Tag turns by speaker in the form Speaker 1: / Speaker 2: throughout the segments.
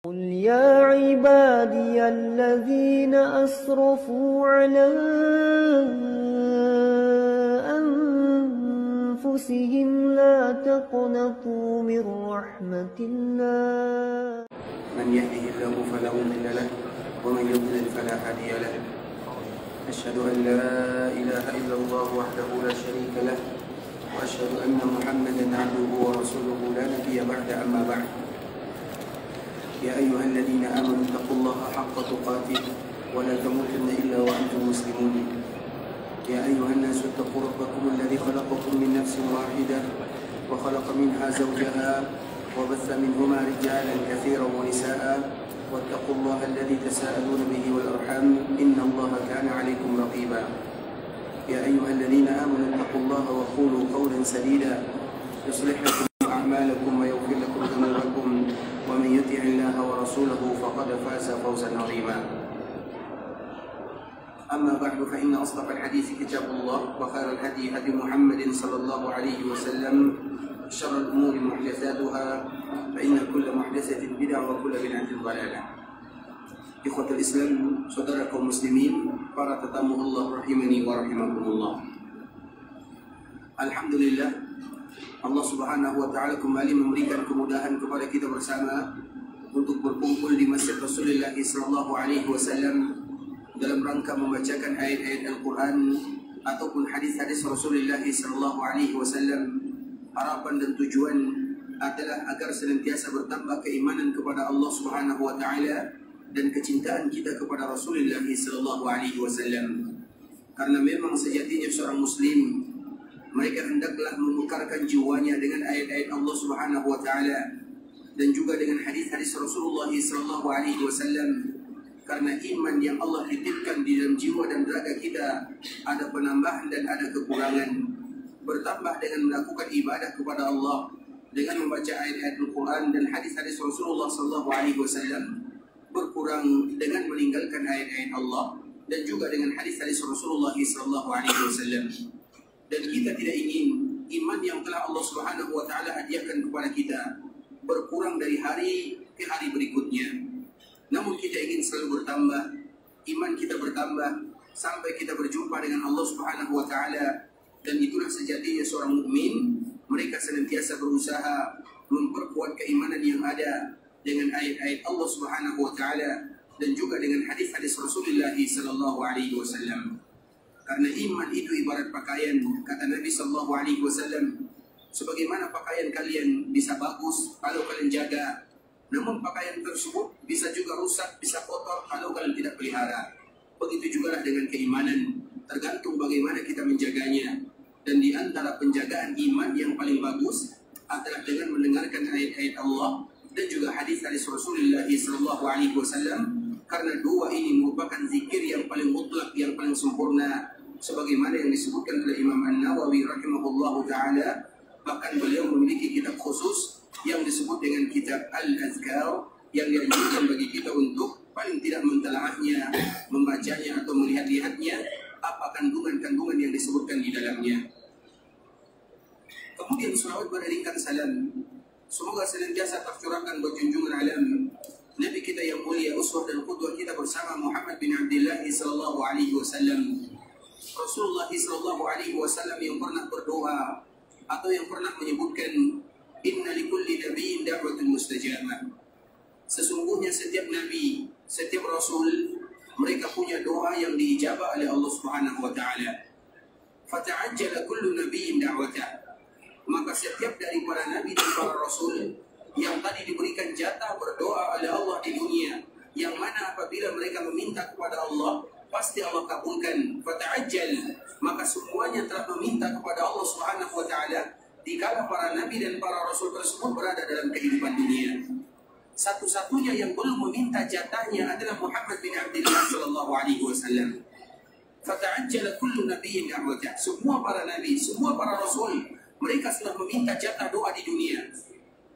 Speaker 1: قل يا عبادي الذين أسرفوا على أنفسهم لا تقنطوا من رحمة الله
Speaker 2: من يهده الله فلا مضل له ومن يضلل فلا هادي له أشهد أن لا إله إلا الله وحده لا شريك له وأشهد أن محمدا عبده ورسوله لا نبي بعد أما بعد يا أيها الذين آمنوا اتقوا الله حق تقاته ولا تموتن إلا وأنتم مسلمون يا أيها الناس اتقوا ربكم الذي خلقكم من نفس واحدة وخلق منها زوجها وبث منهما رجالا كثيرا ونساء واتقوا الله الذي تساءلون به والأرحام إن الله كان عليكم رقيبا يا أيها الذين آمنوا اتقوا الله وقولوا قولا سديدا يصلح لكم أعمالكم ويغفر لكم ذنوبكم ومن يطع الله ورسوله فقد فاز فوزا عظيما أما بعد فإن أصدق الحديث كتاب الله وخير الهدي هدي محمد صلى الله عليه وسلم شر الأمور محدثاتها فإن كل محدثة بدعة وكل بدعة ضلالة. Ikhwatul Islam, saudara kaum muslimin, para tetamu Allah rahimani wa rahimakumullah. Alhamdulillah, Allah Subhanahu wa taala kembali memberikan kemudahan kepada kita bersama untuk berkumpul di Masjid Rasulullah sallallahu alaihi wasallam dalam rangka membacakan ayat-ayat Al-Qur'an ataupun hadis-hadis Rasulullah sallallahu alaihi wasallam. Harapan dan tujuan adalah agar senantiasa bertambah keimanan kepada Allah Subhanahu wa taala dan kecintaan kita kepada Rasulullah sallallahu alaihi wasallam. Karena memang sejatinya seorang muslim mereka hendaklah menukarkan jiwanya dengan ayat-ayat Allah Subhanahu wa taala dan juga dengan hadis-hadis Rasulullah sallallahu alaihi wasallam. Karena iman yang Allah titipkan di dalam jiwa dan raga kita ada penambahan dan ada kekurangan. Bertambah dengan melakukan ibadah kepada Allah dengan membaca ayat-ayat Al-Quran dan hadis-hadis Rasulullah sallallahu alaihi wasallam. Berkurang dengan meninggalkan ayat-ayat Allah dan juga dengan hadis-hadis Rasulullah sallallahu alaihi wasallam. Dan kita tidak ingin iman yang telah Allah Subhanahu wa taala hadiahkan kepada kita berkurang dari hari ke hari berikutnya. Namun kita ingin selalu bertambah, iman kita bertambah sampai kita berjumpa dengan Allah Subhanahu wa taala. Dan itulah sejatinya seorang mukmin, mereka senantiasa berusaha memperkuat keimanan yang ada dengan ayat-ayat Allah Subhanahu wa taala dan juga dengan hadis-hadis Rasulullah sallallahu alaihi wasallam. Karena iman itu ibarat pakaian, kata Nabi sallallahu alaihi wasallam, sebagaimana pakaian kalian bisa bagus kalau kalian jaga, namun pakaian tersebut bisa juga rusak, bisa kotor kalau kalian tidak pelihara. Begitu juga dengan keimanan, tergantung bagaimana kita menjaganya. Dan di antara penjagaan iman yang paling bagus adalah dengan mendengarkan ayat-ayat Allah dan juga hadis-hadis Rasulullah sallallahu alaihi wasallam, karena dua ini merupakan zikir yang paling mutlak, yang paling sempurna, sebagaimana yang disebutkan oleh Imam An-Nawawi rahimahullahu taala. Bahkan beliau memiliki kitab khusus yang disebut dengan kitab Al-Azkar, yang dianjurkan bagi kita untuk paling tidak mentelaahnya, membacanya atau melihat-lihatnya apa kandungan-kandungan yang disebutkan di dalamnya. Kemudian salawat beriringkan salam semoga senantiasa tercurahkan buat junjungan alam Nabi kita yang mulia, uswah dan qudwah kita bersama Muhammad bin Abdullah sallallahu alaihi wasallam. Rasulullah sallallahu alaihi wasallam yang pernah berdoa atau yang pernah menyebutkan inna likulli nabiyyin da'watun mustajabah. Sesungguhnya setiap nabi, setiap rasul, mereka punya doa yang diijabah oleh Allah Subhanahu wa taala. Fata'ajjala kullu nabiyyin da'watah. Maka setiap dari para nabi dan para rasul yang tadi diberikan jatah berdoa oleh Allah di dunia, yang mana apabila mereka meminta kepada Allah pasti Allah kabulkan. Fata'ajjal, maka semuanya telah meminta kepada Allah Subhanahu wa taala dikala para nabi dan para rasul tersebut berada dalam kehidupan dunia. Satu-satunya yang belum meminta jatahnya adalah Muhammad bin Abdullah sallallahu alaihi wasallam. Fata'ajjala kullu nabiyyin da'watah. Semua para nabi, semua para rasul, mereka sudah meminta jatah doa di dunia.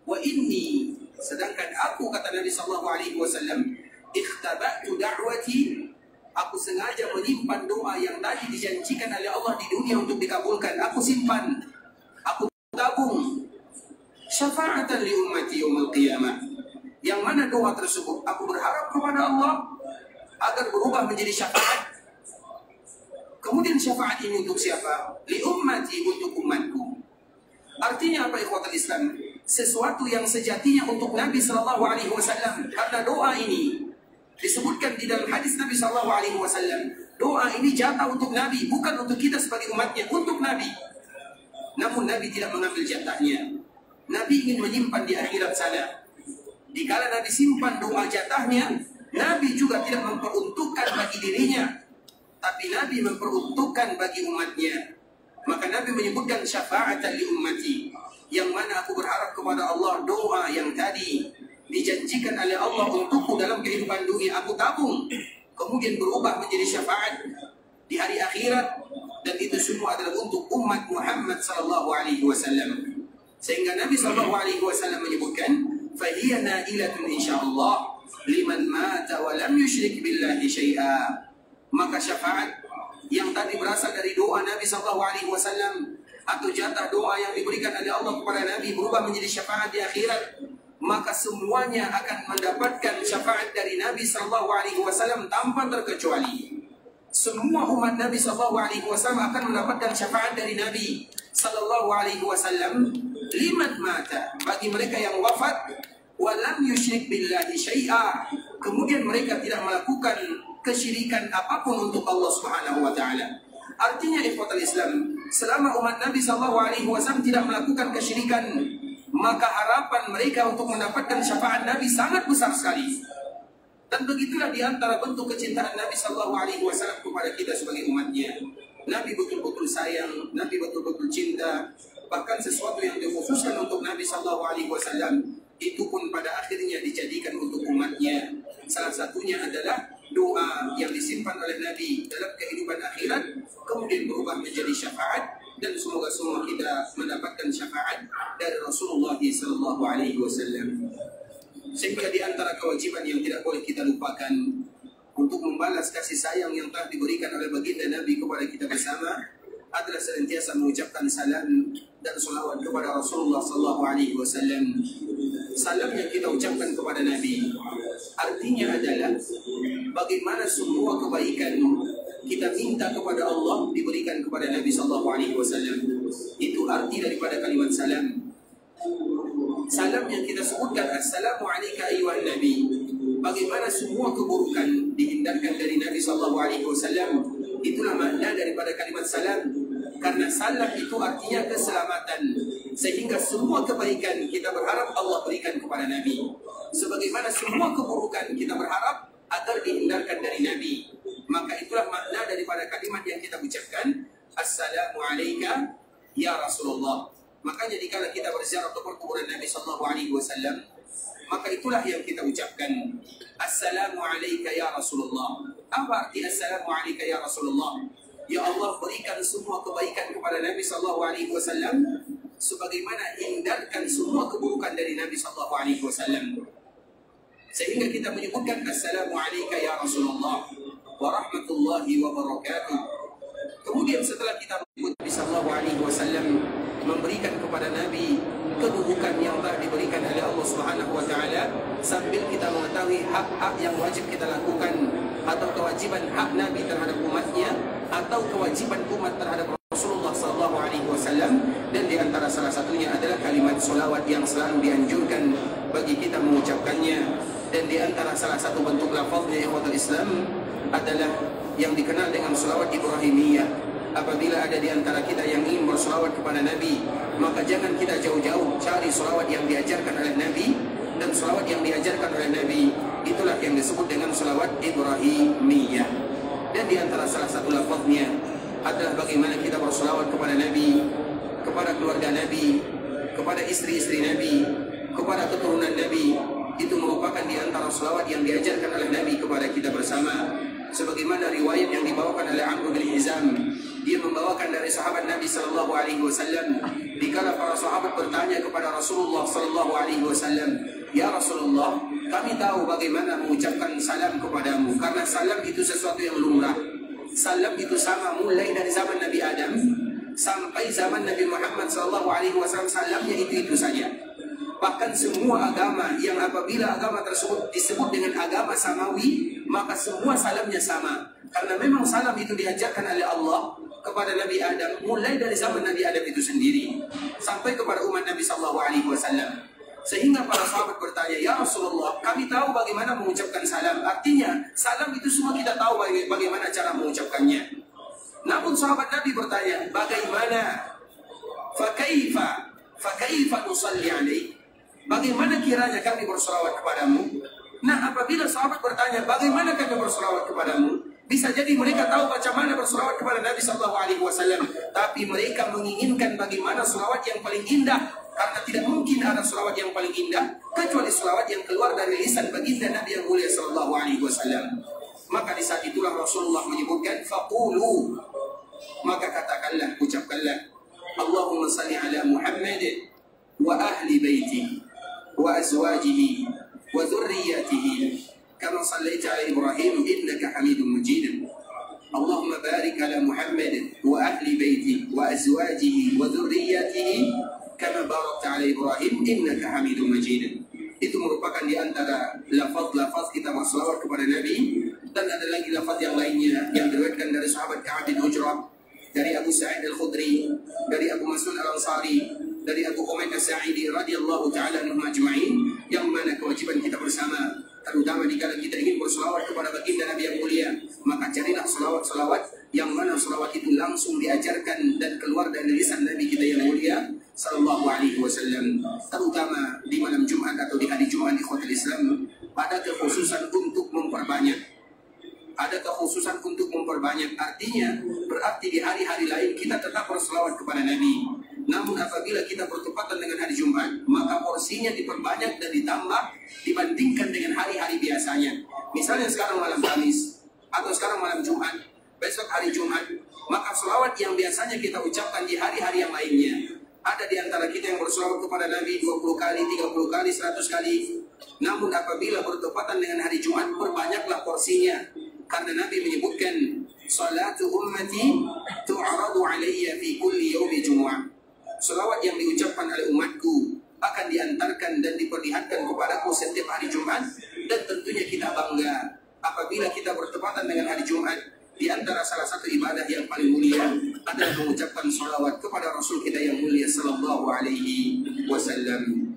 Speaker 2: Wa inni, sedangkan aku, kata Nabi sallallahu alaihi wasallam, ikhtaba'tu da'wati, aku sengaja menyimpan doa yang tadi dijanjikan oleh Allah di dunia untuk dikabulkan. Aku simpan, aku tabung, syafa'atan li ummati yaumil qiyamah, Yang mana doa tersebut? Aku berharap kepada Allah agar berubah menjadi syafaat. Kemudian syafaat ini untuk siapa? Li ummati, untuk umatku. Artinya apa ikhwatul Islam? Sesuatu yang sejatinya untuk Nabi sallallahu alaihi wasallam. Karena doa ini disebutkan di dalam hadis Nabi sallallahu alaihi wasallam, doa ini jatah untuk Nabi, bukan untuk kita sebagai umatnya, untuk Nabi. Namun Nabi tidak mengambil jatahnya. Nabi ingin menyimpan di akhirat sana. Dikala Nabi simpan doa jatahnya, Nabi juga tidak memperuntukkan bagi dirinya, tapi Nabi memperuntukkan bagi umatnya. Maka Nabi menyebutkan syafa'atan li ummati, yang mana aku berharap kepada Allah doa yang tadi dijanjikan oleh Allah untukku dalam kehidupan dunia, aku tabung, kemudian berubah menjadi syafaat di hari akhirat, dan itu semua adalah untuk umat Muhammad sallallahu alaihi wasallam. Sehingga Nabi sallallahu alaihi wasallam menyebutkan, fahiya nailatun insyaallah liman mata wa lam yusyrik billahi syai'a. Maka syafaat yang tadi berasal dari doa Nabi sallallahu alaihi wasallam, atau jatah doa yang diberikan oleh Allah kepada Nabi berubah menjadi syafaat di akhirat, maka semuanya akan mendapatkan syafaat dari Nabi sallallahu alaihi wasallam tanpa terkecuali. Semua umat Nabi sallallahu alaihi wasallam akan mendapatkan syafaat dari Nabi sallallahu alaihi wasallam liman mata, bagi mereka yang wafat, walam yusyrik billahi syai'a, kemudian mereka tidak melakukan kesyirikan apapun untuk Allah Subhanahu wa taala. Artinya ikhwatul Islam, selama umat Nabi sallallahu alaihi wasallam tidak melakukan kesyirikan, maka harapan mereka untuk mendapatkan syafaat Nabi sangat besar sekali. Dan begitulah di antara bentuk kecintaan Nabi sallallahu alaihi wasallam kepada kita sebagai umatnya. Nabi betul-betul sayang, Nabi betul-betul cinta. Bahkan sesuatu yang dikhususkan untuk Nabi sallallahu alaihi wasallam itu pun pada akhirnya dijadikan untuk umatnya. Salah satunya adalah doa yang disimpan oleh Nabi dalam kehidupan akhirat, kemudian berubah menjadi syafaat, dan semoga semua kita mendapatkan syafaat dari Rasulullah sallallahu alaihi wasallam. Sehingga di antara kewajiban yang tidak boleh kita lupakan untuk membalas kasih sayang yang telah diberikan oleh baginda Nabi kepada kita bersama adalah senantiasa mengucapkan salam dan salawat kepada Rasulullah sallallahu alaihi wasallam. Salam yang kita ucapkan kepada Nabi artinya adalah bagaimana semua kebaikan kita minta kepada Allah diberikan kepada Nabi sallallahu alaihi wasallam. Itu arti daripada kalimat salam. Salam yang kita sebutkan, assalamu alayka ayyuhan nabi, bagaimana semua keburukan dihindarkan dari Nabi sallallahu alaihi wasallam. Itulah makna daripada kalimat salam. Karena salam itu artinya keselamatan, sehingga semua kebaikan kita berharap Allah berikan kepada Nabi, sebagaimana semua keburukan kita berharap agar dihindarkan dari Nabi. Maka itulah makna daripada kalimat yang kita ucapkan, assalamu alayka ya Rasulullah. Makanya dikala kita berziarah ke kuburan Nabi sallallahu alaihi wasallam, maka itulah yang kita ucapkan, assalamu alayka ya Rasulullah. Apa arti assalamu alayka ya Rasulullah? Ya Allah, berikan semua kebaikan kepada Nabi sallallahu alaihi wasallam, sebagaimana hindarkan semua keburukan dari Nabi sallallahu alaihi wasallam. Sehingga kita menyebutkan assalamu alayka ya Rasulullah wa rahmatullahi wa barakatuh. Kemudian setelah kita menyebut Nabi sallallahu alaihi wasallam, memberikan kepada Nabi kedudukan yang telah diberikan oleh Allah Subhanahu wa taala, sambil kita mengetahui hak-hak yang wajib kita lakukan, atau kewajiban hak Nabi terhadap umatnya, atau kewajiban umat terhadap Rasulullah sallallahu alaihi wasallam. Dan di antara salah satunya adalah kalimat solawat yang selalu dianjurkan bagi kita mengucapkannya. Dan di antara salah satu bentuk lafaznya ikhwatul Islam adalah yang dikenal dengan solawat Ibrahimiyah. Apabila ada di antara kita yang ingin bersolawat kepada Nabi, maka jangan kita jauh-jauh cari solawat yang diajarkan oleh Nabi. Dan solawat yang diajarkan oleh Nabi itulah yang disebut dengan solawat Ibrahimiyah. Dan di antara salah satu lafaznya adalah bagaimana kita bersolawat kepada Nabi, kepada keluarga Nabi, kepada istri-istri Nabi, kepada keturunan Nabi. Itu merupakan di antara solawat yang diajarkan oleh Nabi kepada kita bersama. Sebagaimana riwayat yang dibawakan oleh Amr bin Hizam, dia membawakan dari sahabat Nabi sallallahu alaihi wasallam, dikala para sahabat bertanya kepada Rasulullah sallallahu alaihi wasallam, ya Rasulullah, kami tahu bagaimana mengucapkan salam kepadamu, karena salam itu sesuatu yang lumrah. Salam itu sama mulai dari zaman Nabi Adam sampai zaman Nabi Muhammad sallallahu alaihi wasallam, salamnya itu saja. Bahkan semua agama yang apabila agama tersebut disebut dengan agama samawi, maka semua salamnya sama. Karena memang salam itu diajarkan oleh Allah kepada Nabi Adam mulai dari zaman Nabi Adam itu sendiri sampai kepada umat Nabi SAW. Sehingga para sahabat bertanya, ya Rasulullah, kami tahu bagaimana mengucapkan salam. Artinya, salam itu semua kita tahu bagaimana cara mengucapkannya. Namun sahabat Nabi bertanya, bagaimana? Fakaifa nusalli alaik? Bagaimana kiranya kami berselawat kepadamu? Nah, apabila sahabat bertanya, bagaimana kami berselawat kepadamu? Bisa jadi mereka tahu macam mana berselawat kepada Nabi SAW, tapi mereka menginginkan bagaimana selawat yang paling indah, karena tidak mungkin ada selawat yang paling indah kecuali selawat yang keluar dari lisan baginda Nabi yang mulia SAW. Maka di saat itulah Rasulullah menyebutkan faqulu, maka katakanlah, ucapkanlah, Allahumma salli ala Muhammad wa ahli baiti wa azwajihi wa dhurriyyatihi kama sallaita ala Ibrahim innaka Hamidum Majid. Allahumma barik ala Muhammad wa ahli baiti wa azwajihi wa dhurriyyatihi kama barakta ala Ibrahim innaka Hamidum Majid. Itu merupakan di antara lafaz-lafaz kita berselawat kepada Nabi. Dan ada lagi lafaz yang lainnya yang diriwayatkan dari sahabat Ka'ab bin Ujrah, dari Abu Sa'id Al-Khudri, dari Abu Mas'ud Al-Ansari, dari Abu Humaid As-Sa'idi radhiyallahu ta'ala anhum ajma'in, yang mana kewajiban kita bersama, terutama jika kita ingin berselawat kepada baginda Nabi yang mulia, maka carilah selawat-selawat yang mana selawat itu langsung diajarkan dan keluar dari lisan Nabi kita yang mulia sallallahu alaihi wasallam, terutama di malam Jumat atau di hari Jumat di Ikhwatul Islam. Ada kekhususan untuk memperbanyak. Ada kekhususan untuk memperbanyak, artinya berarti di hari-hari lain kita tetap berselawat kepada Nabi. Namun apabila kita bertepatan dengan hari Jumat, maka porsinya diperbanyak dan ditambah dibandingkan dengan hari-hari biasanya. Misalnya sekarang malam Kamis, atau sekarang malam Jumat, besok hari Jumat, maka selawat yang biasanya kita ucapkan di hari-hari yang lainnya. Ada di antara kita yang berselawat kepada Nabi 20 kali, 30 kali, 100 kali. Namun apabila bertepatan dengan hari Jumat, perbanyaklah porsinya. Karena Nabi menyebutkan, salatu ummati tu'aradu alayya fi kulli yawmi jumu'ah. Selawat yang diucapkan oleh umatku akan diantarkan dan diperlihatkan kepadaku setiap hari Jumat. Dan tentunya kita bangga apabila kita bertepatan dengan hari Jumat. Di antara salah satu ibadah yang paling mulia adalah mengucapkan salawat kepada Rasul kita yang mulia sallallahu alaihi wasallam.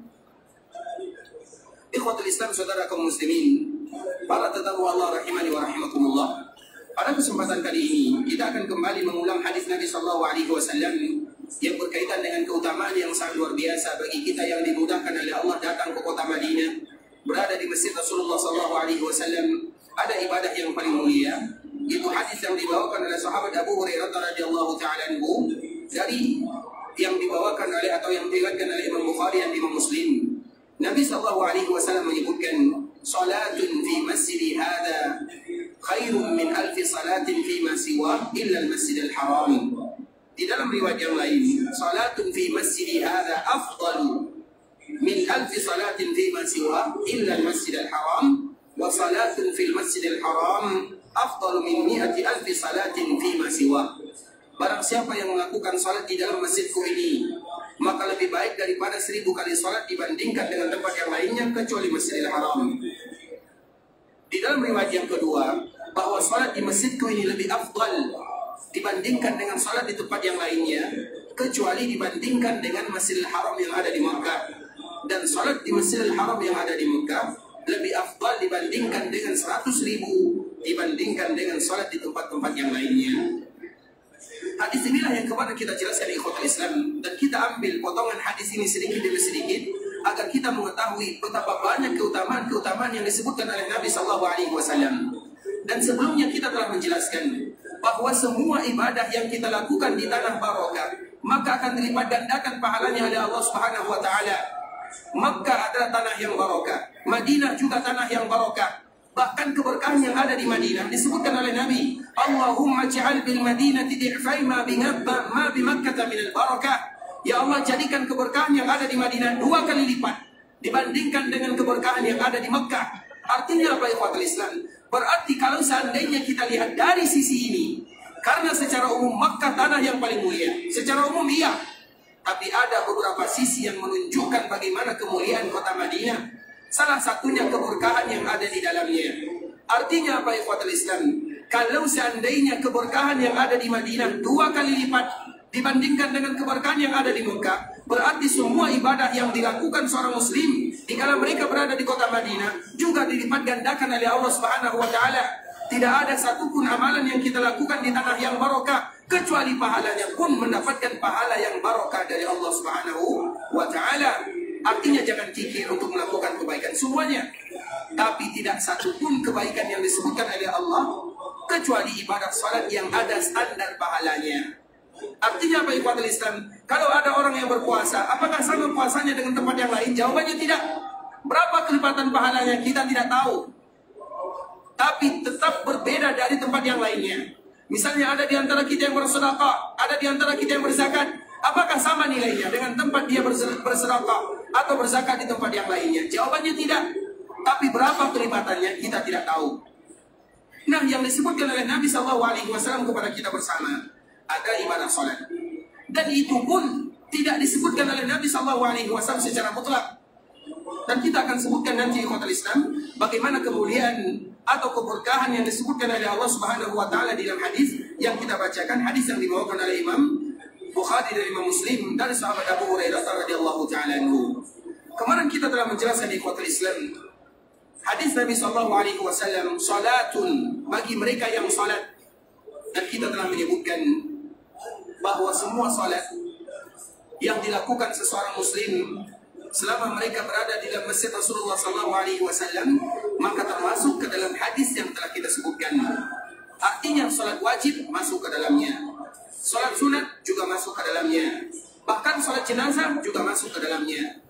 Speaker 2: Ikhwatul Islam, saudara kaum muslimin, para tetamu Allah rahimani wa rahimakumullah. Pada kesempatan kali ini kita akan kembali mengulang hadis Nabi sallallahu alaihi wasallam yang berkaitan dengan keutamaan yang sangat luar biasa bagi kita yang dimudahkan oleh Allah datang ke kota Madinah, berada di Masjid Rasulullah sallallahu alaihi wasallam. Ada ibadah yang paling mulia, itu hadis yang dibawakan oleh sahabat Abu Hurairah radhiyallahu taala anhu, dari yang dibawakan oleh atau yang diriwayatkan oleh Imam Bukhari dan Imam Muslim. Nabi sallallahu alaihi wasallam menyebutkan, salatun fi masjidi hadha khairun min alfi salatin fi ma siwa illa al-masjidil haram. Di dalam riwayat yang lain, salatun fi masjidi hadha afdalu min alfi salatin fi ma siwa illa al-masjidil haram, wa salatun fil masjidil haram afdalu min mi'ati alfi salatin fi ma siwa. Barang siapa yang melakukan salat di dalam masjidku ini, maka lebih baik daripada 1000 kali salat dibandingkan dengan tempat yang lainnya kecuali Masjidil Haram. Di dalam riwayat yang kedua, bahwa salat di masjidku ini lebih afdal dibandingkan dengan salat di tempat yang lainnya kecuali dibandingkan dengan Masjidil Haram yang ada di Makkah. Dan salat di Masjidil Haram yang ada di Makkah lebih afdal dibandingkan dengan 100.000 dibandingkan dengan salat di tempat-tempat yang lainnya. Hadis inilah yang kemarin kita jelaskan di Ikhwatul Islam, dan kita ambil potongan hadis ini sedikit demi sedikit agar kita mengetahui betapa banyak keutamaan-keutamaan yang disebutkan oleh Nabi sallallahu alaihi wasallam. Dan sebelumnya kita telah menjelaskan bahwa semua ibadah yang kita lakukan di tanah barokah, maka akan dilipat gandakan pahalanya oleh Allah Subhanahu wa taala. Makkah adalah tanah yang barokah, Madinah juga tanah yang barokah. Bahkan keberkahan yang ada di Madinah disebutkan oleh Nabi, Allahumma ja'al bil Madinati di'fai ma bi Makkah min al-barakah. Ya Allah, jadikan keberkahan yang ada di Madinah 2 kali lipat dibandingkan dengan keberkahan yang ada di Makkah. Artinya apa, ikhwatul Islam? Berarti kalau seandainya kita lihat dari sisi ini, karena secara umum Makkah tanah yang paling mulia, secara umum iya. Tapi ada beberapa sisi yang menunjukkan bagaimana kemuliaan kota Madinah. Salah satunya keberkahan yang ada di dalamnya. Artinya apa ikhwatul Islam? Kalau seandainya keberkahan yang ada di Madinah 2 kali lipat dibandingkan dengan keberkahan yang ada di Mekah, berarti semua ibadah yang dilakukan seorang muslim di kala mereka berada di kota Madinah juga dilipat gandakan oleh Allah Subhanahu wa taala. Tidak ada satupun amalan yang kita lakukan di tanah yang barokah kecuali pahalanya pun mendapatkan pahala yang barokah dari Allah Subhanahu wa taala. Artinya jangan kikir untuk melakukan kebaikan semuanya. Tapi tidak satupun kebaikan yang disebutkan oleh Allah kecuali ibadah salat yang ada standar pahalanya. Artinya apa ikhwatul Islam? Kalau ada orang yang berpuasa, apakah sama puasanya dengan tempat yang lain? Jawabannya tidak. Berapa kelipatan pahalanya kita tidak tahu. Tapi tetap berbeda dari tempat yang lainnya. Misalnya ada di antara kita yang bersedekah, ada di antara kita yang berzakat. Apakah sama nilainya dengan tempat dia bersedekah atau berzakat di tempat yang lainnya? Jawabannya tidak. Tapi berapa kelipatannya kita tidak tahu. Nah, yang disebutkan oleh Nabi SAW kepada kita bersama ada ibadah salat. Dan itu pun tidak disebutkan oleh Nabi SAW secara mutlak. Dan kita akan sebutkan nanti ikhwatul Islam bagaimana kemuliaan atau keberkahan yang disebutkan oleh Allah Subhanahu wa taala di dalam hadis yang kita bacakan, hadis yang dibawakan oleh Imam Bukhari dan Imam Muslim dari sahabat Abu Hurairah radhiyallahu taala anhu. Kemarin kita telah menjelaskan ikhwatul Islam hadis Nabi SAW, salatun bagi mereka yang salat. Dan kita telah menyebutkan bahwa semua salat yang dilakukan seseorang muslim selama mereka berada di dalam masjid Rasulullah SAW, maka termasuk ke dalam hadis yang telah kita sebutkan. Artinya salat wajib masuk ke dalamnya, salat sunat juga masuk ke dalamnya, bahkan salat jenazah juga masuk ke dalamnya.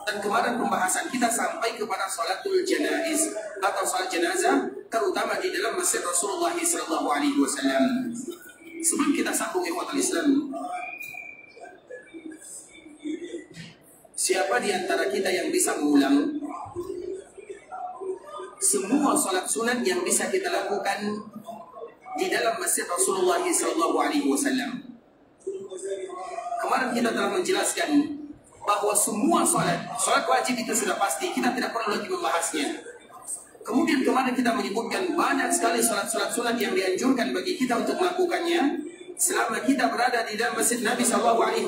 Speaker 2: Dan kemarin pembahasan kita sampai kepada salatul janaiz atau salat jenazah, terutama di dalam masjid Rasulullah SAW. Sebelum kita sambung ikhwatul Islam, siapa di antara kita yang bisa mengulang semua salat sunat yang bisa kita lakukan di dalam masjid Rasulullah SAW? Kemarin kita telah menjelaskan bahwa semua salat wajib itu sudah pasti, kita tidak perlu lagi membahasnya. Kemudian kemarin kita menyebutkan banyak sekali salat-salat sunat yang dianjurkan bagi kita untuk melakukannya selama kita berada di dalam masjid Nabi SAW.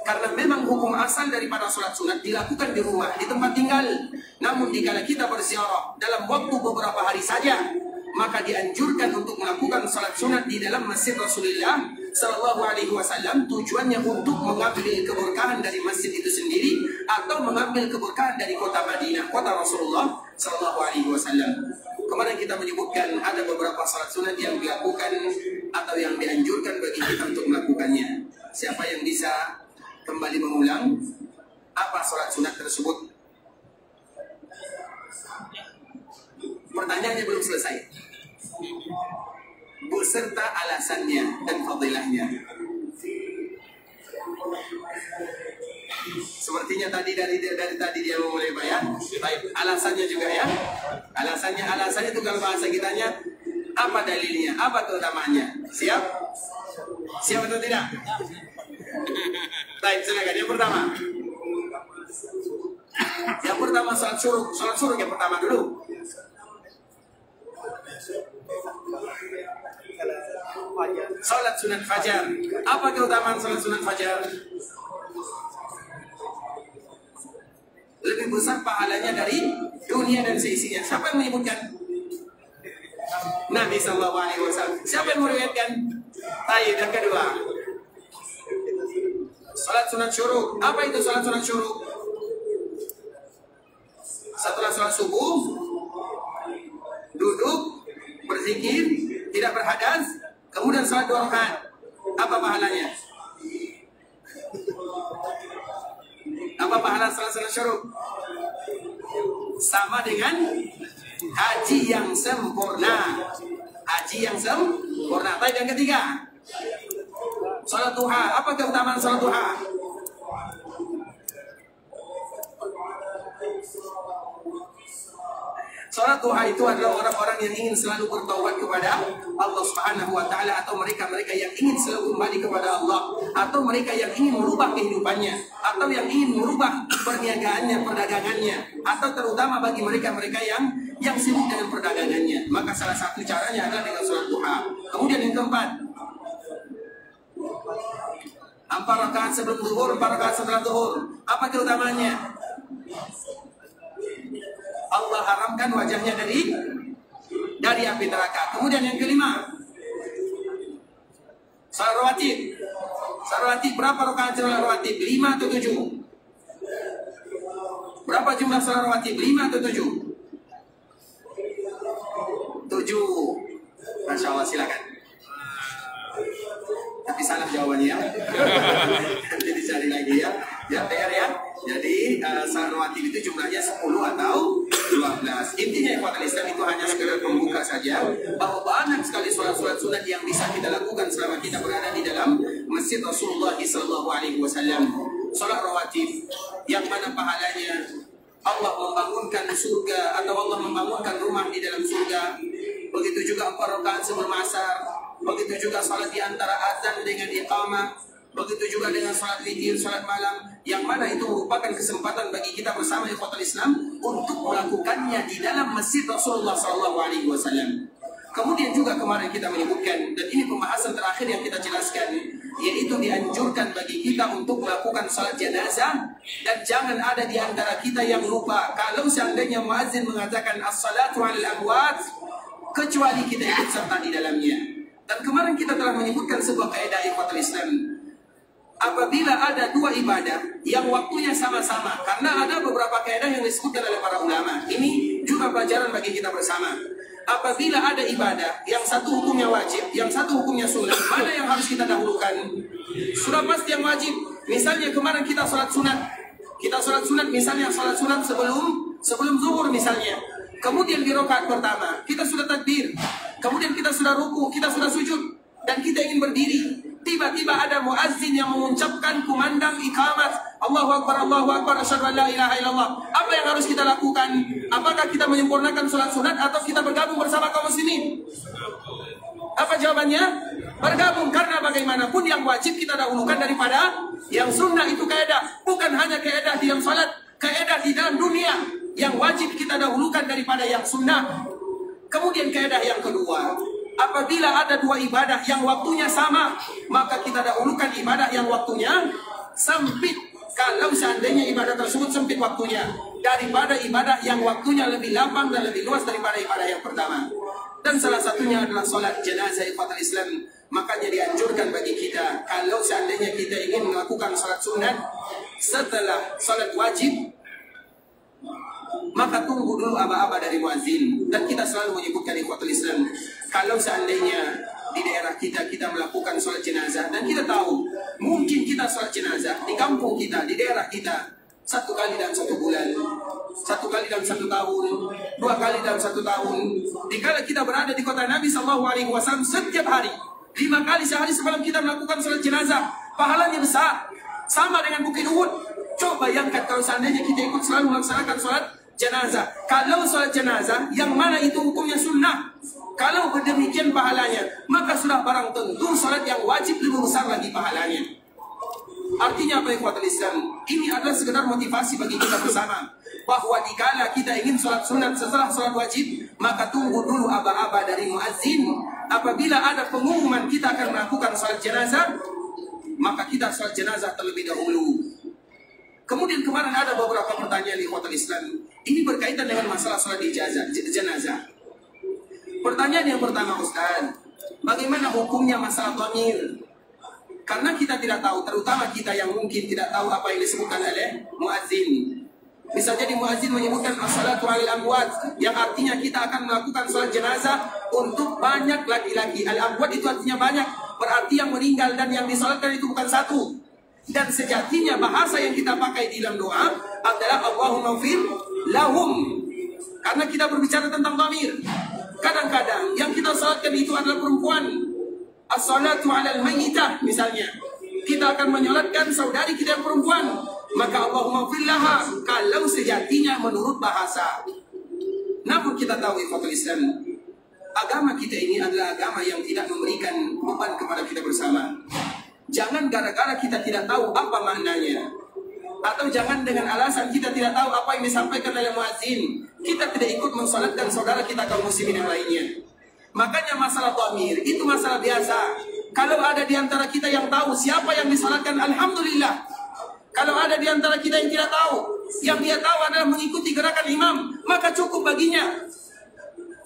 Speaker 2: Karena memang hukum asal daripada salat sunat dilakukan di rumah, di tempat tinggal. Namun jika kita berziarah dalam waktu beberapa hari saja, maka dianjurkan untuk melakukan salat sunat di dalam masjid Rasulullah SAW. Tujuannya untuk mengambil keberkahan dari masjid itu sendiri atau mengambil keberkahan dari kota Madinah, kota Rasulullah SAW. Kemarin kita menyebutkan ada beberapa salat sunat yang dilakukan atau yang dianjurkan bagi kita untuk melakukannya. Siapa yang bisa kembali mengulang apa salat sunat tersebut? Pertanyaannya belum selesai, beserta alasannya dan fadilahnya. Sepertinya tadi dari tadi dia memulai bayar. Baik, alasannya juga ya. Alasannya itu kalau bahasa kitanya apa dalilnya, apa keutamaannya? Siap? Siap atau tidak? Baik, silakan. Yang pertama salat suruh yang pertama dulu. Salat sunat fajar. Apa keutamaan salat sunat fajar? Lebih besar pahalanya dari dunia dan seisinya. Siapa yang menyebutkan? Nabi SAW. Siapa yang meriwayatkan? Baik, yang kedua, salat sunat syuruk. Apa itu salat sunat syuruk? Setelah salat subuh, duduk, berzikir, tidak berhadas, kemudian salat 2 rakaat. Apa pahalanya? Apa pahala salat sunat syuruk? Sama dengan haji yang sempurna. Haji yang sempurna. Baik, yang ketiga, salat duha. Apa keutamaan salat duha? Salat duha itu adalah orang-orang yang ingin selalu bertaubat kepada Allah Subhanahu wa taala, atau mereka-mereka yang ingin selalu kembali kepada Allah, atau mereka yang ingin merubah kehidupannya, atau yang ingin merubah perniagaannya, perdagangannya, atau terutama bagi mereka-mereka yang sibuk dengan perdagangannya. Maka salah satu caranya adalah dengan salat duha. Kemudian yang keempat, 4 rakaat sebelum zuhur, 4 rakaat setelah zuhur. Apa keutamanya? Allah haramkan wajahnya dari api neraka. Kemudian yang kelima, salat rawatib. Salat rawatib, berapa rakaat salat rawatib? 5 atau 7? Berapa jumlah salat rawatib? 5 atau 7? 7. Masya Allah, silakan. Tapi salah jawabannya ya. Nanti dicari lagi ya. Ya, PR ya. Jadi salat rawatib itu jumlahnya 10 atau 12. Intinya ikhwatul Islam itu hanya sekedar pembuka saja, bahwa banyak sekali sholat-sholat sunat yang bisa kita lakukan selama kita berada di dalam Masjid Rasulullah SAW. Sholat rawatib yang mana pahalanya Allah membangunkan surga, atau Allah membangunkan rumah di dalam surga. Begitu juga 4 rakaat sebelum asar. Begitu juga sholat di antara azan dengan iqamah. Begitu juga dengan sholat witir, sholat malam, yang mana itu merupakan kesempatan bagi kita bersama ikhwatul Islam untuk melakukannya di dalam Masjid Rasulullah SAW. Kemudian juga kemarin kita menyebutkan, dan ini pembahasan terakhir yang kita jelaskan, yaitu dianjurkan bagi kita untuk melakukan sholat jenazah, dan jangan ada di antara kita yang lupa. Kalau seandainya muazzin mengatakan as-salatu 'alal amwat, kecuali kita ikut serta di dalamnya. Dan kemarin kita telah menyebutkan sebuah kaidah ikhwatul Islam. Apabila ada 2 ibadah yang waktunya sama-sama, karena ada beberapa kaidah yang disebutkan oleh para ulama, ini juga pelajaran bagi kita bersama. Apabila ada ibadah yang satu hukumnya wajib, yang satu hukumnya sunnah, mana yang harus kita dahulukan? Sudah pasti yang wajib. Misalnya kemarin kita sholat sunat, misalnya sholat sunat sebelum zuhur misalnya. Kemudian di rakaat pertama kita sudah takbir, kemudian kita sudah ruku, kita sudah sujud, dan kita ingin berdiri. Tiba-tiba ada muazzin yang mengucapkan kumandang iqamat, Allahu Akbar, asyhadu an la ilaha illallah. Apa yang harus kita lakukan? Apakah kita menyempurnakan sholat sunat atau kita bergabung bersama kaum muslimin? Apa jawabannya? Bergabung, karena bagaimanapun yang wajib kita dahulukan daripada yang sunnah. Itu kaidah, bukan hanya kaidah di dalam salat, kaidah di dalam dunia. Yang wajib kita dahulukan daripada yang sunnah. Kemudian kaidah yang kedua, apabila ada 2 ibadah yang waktunya sama, maka kita dahulukan ibadah yang waktunya sempit, kalau seandainya ibadah tersebut sempit waktunya, daripada ibadah yang waktunya lebih lapang dan lebih luas daripada ibadah yang pertama. Dan salah satunya adalah sholat jenazah ikhwatul Islam. Makanya dianjurkan bagi kita, kalau seandainya kita ingin melakukan sholat sunat setelah sholat wajib, maka tunggu dulu aba-aba dari muazzin. Dan kita selalu menyebutkan ikhwatul Islam, kalau seandainya di daerah kita melakukan sholat jenazah, dan kita tahu mungkin kita sholat jenazah di kampung kita, di daerah kita, 1 kali dalam 1 bulan, 1 kali dalam 1 tahun, 2 kali dalam 1 tahun. Dikala kita berada di kota Nabi SAW setiap hari, 5 kali sehari sebelum kita melakukan sholat jenazah, pahalanya besar, sama dengan Bukit Uhud. Coba bayangkan kalau seandainya kita ikut selalu melaksanakan sholat jenazah. Kalau sholat jenazah yang mana itu hukumnya sunnah, kalau berdemikian pahalanya, maka sudah barang tentu sholat yang wajib lebih besar lagi pahalanya. Artinya apa ikhwatul Islam? Ini adalah sekedar motivasi bagi kita bersama, bahwa dikala kita ingin sholat sunat setelah sholat wajib, maka tunggu dulu aba-aba dari muazzin. Apabila ada pengumuman kita akan melakukan sholat jenazah, maka kita sholat jenazah terlebih dahulu. Kemudian kemarin ada beberapa pertanyaan di ikhwatul Islam. Ini berkaitan dengan masalah sholat jenazah. Pertanyaan yang pertama, Ustaz, bagaimana hukumnya masalah dhamir? Karena kita tidak tahu, terutama kita yang mungkin tidak tahu apa yang disebutkan oleh muazzin. Bisa jadi muazzin menyebutkan as-salatu 'alal amwat, yang artinya kita akan melakukan sholat jenazah untuk banyak laki-laki. Al-amwat itu artinya banyak, berarti yang meninggal, dan yang disolatkan itu bukan satu. Dan sejatinya bahasa yang kita pakai di dalam doa adalah Allahumma fir lahum, karena kita berbicara tentang dhamir. Kadang-kadang yang kita salatkan itu adalah perempuan. As-salatu 'alal mayyitah misalnya, kita akan menyolatkan saudari kita yang perempuan, maka Allahumma fir laha, kalau sejatinya menurut bahasa. Namun kita tahu ikhwatul Islam, agama kita ini adalah agama yang tidak memberikan beban kepada kita bersama. Jangan gara-gara kita tidak tahu apa maknanya, atau jangan dengan alasan kita tidak tahu apa yang disampaikan oleh muadzin, kita tidak ikut mensolatkan saudara kita kaum muslimin yang lainnya. Makanya masalah dhamir itu masalah biasa. Kalau ada di antara kita yang tahu siapa yang disolatkan, alhamdulillah. Kalau ada di antara kita yang tidak tahu, yang dia tahu adalah mengikuti gerakan imam, maka cukup baginya.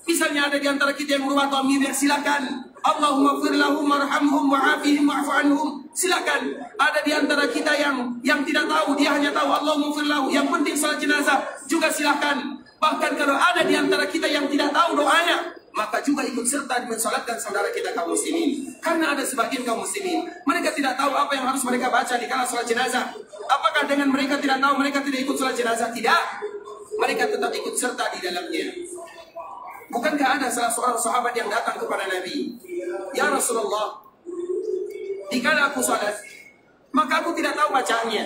Speaker 2: Misalnya ada di antara kita yang merubah dhamir, ya silakan. Allahumma fir lahum warhamhum wa'afihim wa'fu anhum. Silakan. Ada di antara kita yang tidak tahu, dia hanya tahu Allahumma fir lahu, yang penting salat jenazah, juga silakan. Bahkan kalau ada di antara kita yang tidak tahu doanya, maka juga ikut serta mensolatkan saudara kita kaum muslimin. Karena ada sebagian kaum muslimin, mereka tidak tahu apa yang harus mereka baca di kala salat jenazah. Apakah dengan mereka tidak tahu, mereka tidak ikut salat jenazah? Tidak. Mereka tetap ikut serta di dalamnya. Bukankah ada salah seorang sahabat yang datang kepada Nabi, ya Rasulullah, dikala aku salat, maka aku tidak tahu bacaannya.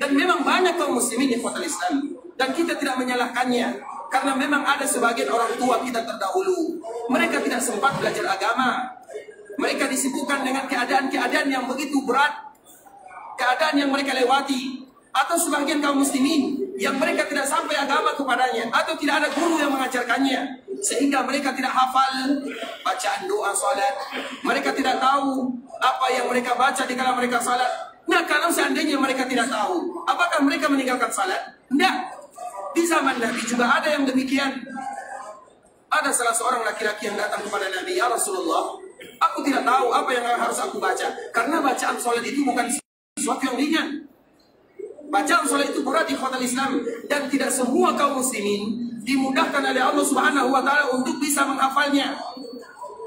Speaker 2: Dan memang banyak kaum muslimin di kota Islam, dan kita tidak menyalahkannya, karena memang ada sebagian orang tua kita terdahulu, mereka tidak sempat belajar agama. Mereka disibukkan dengan keadaan-keadaan yang begitu berat, keadaan yang mereka lewati. Atau sebagian kaum muslimin yang mereka tidak sampai agama kepadanya, atau tidak ada guru yang mengajarkannya, sehingga mereka tidak hafal bacaan doa salat. Mereka tidak tahu apa yang mereka baca di kala mereka salat. Nah, kalau seandainya mereka tidak tahu, apakah mereka meninggalkan salat? Tidak. Di zaman Nabi juga ada yang demikian. Ada salah seorang laki-laki yang datang kepada Nabi, ya Rasulullah, aku tidak tahu apa yang harus aku baca, karena bacaan salat itu bukan sesuatu yang ringan. Bacaan salat itu berat di ikhwatul Islam, dan tidak semua kaum muslimin dimudahkan oleh Allah Subhanahu wa taala untuk bisa menghafalnya.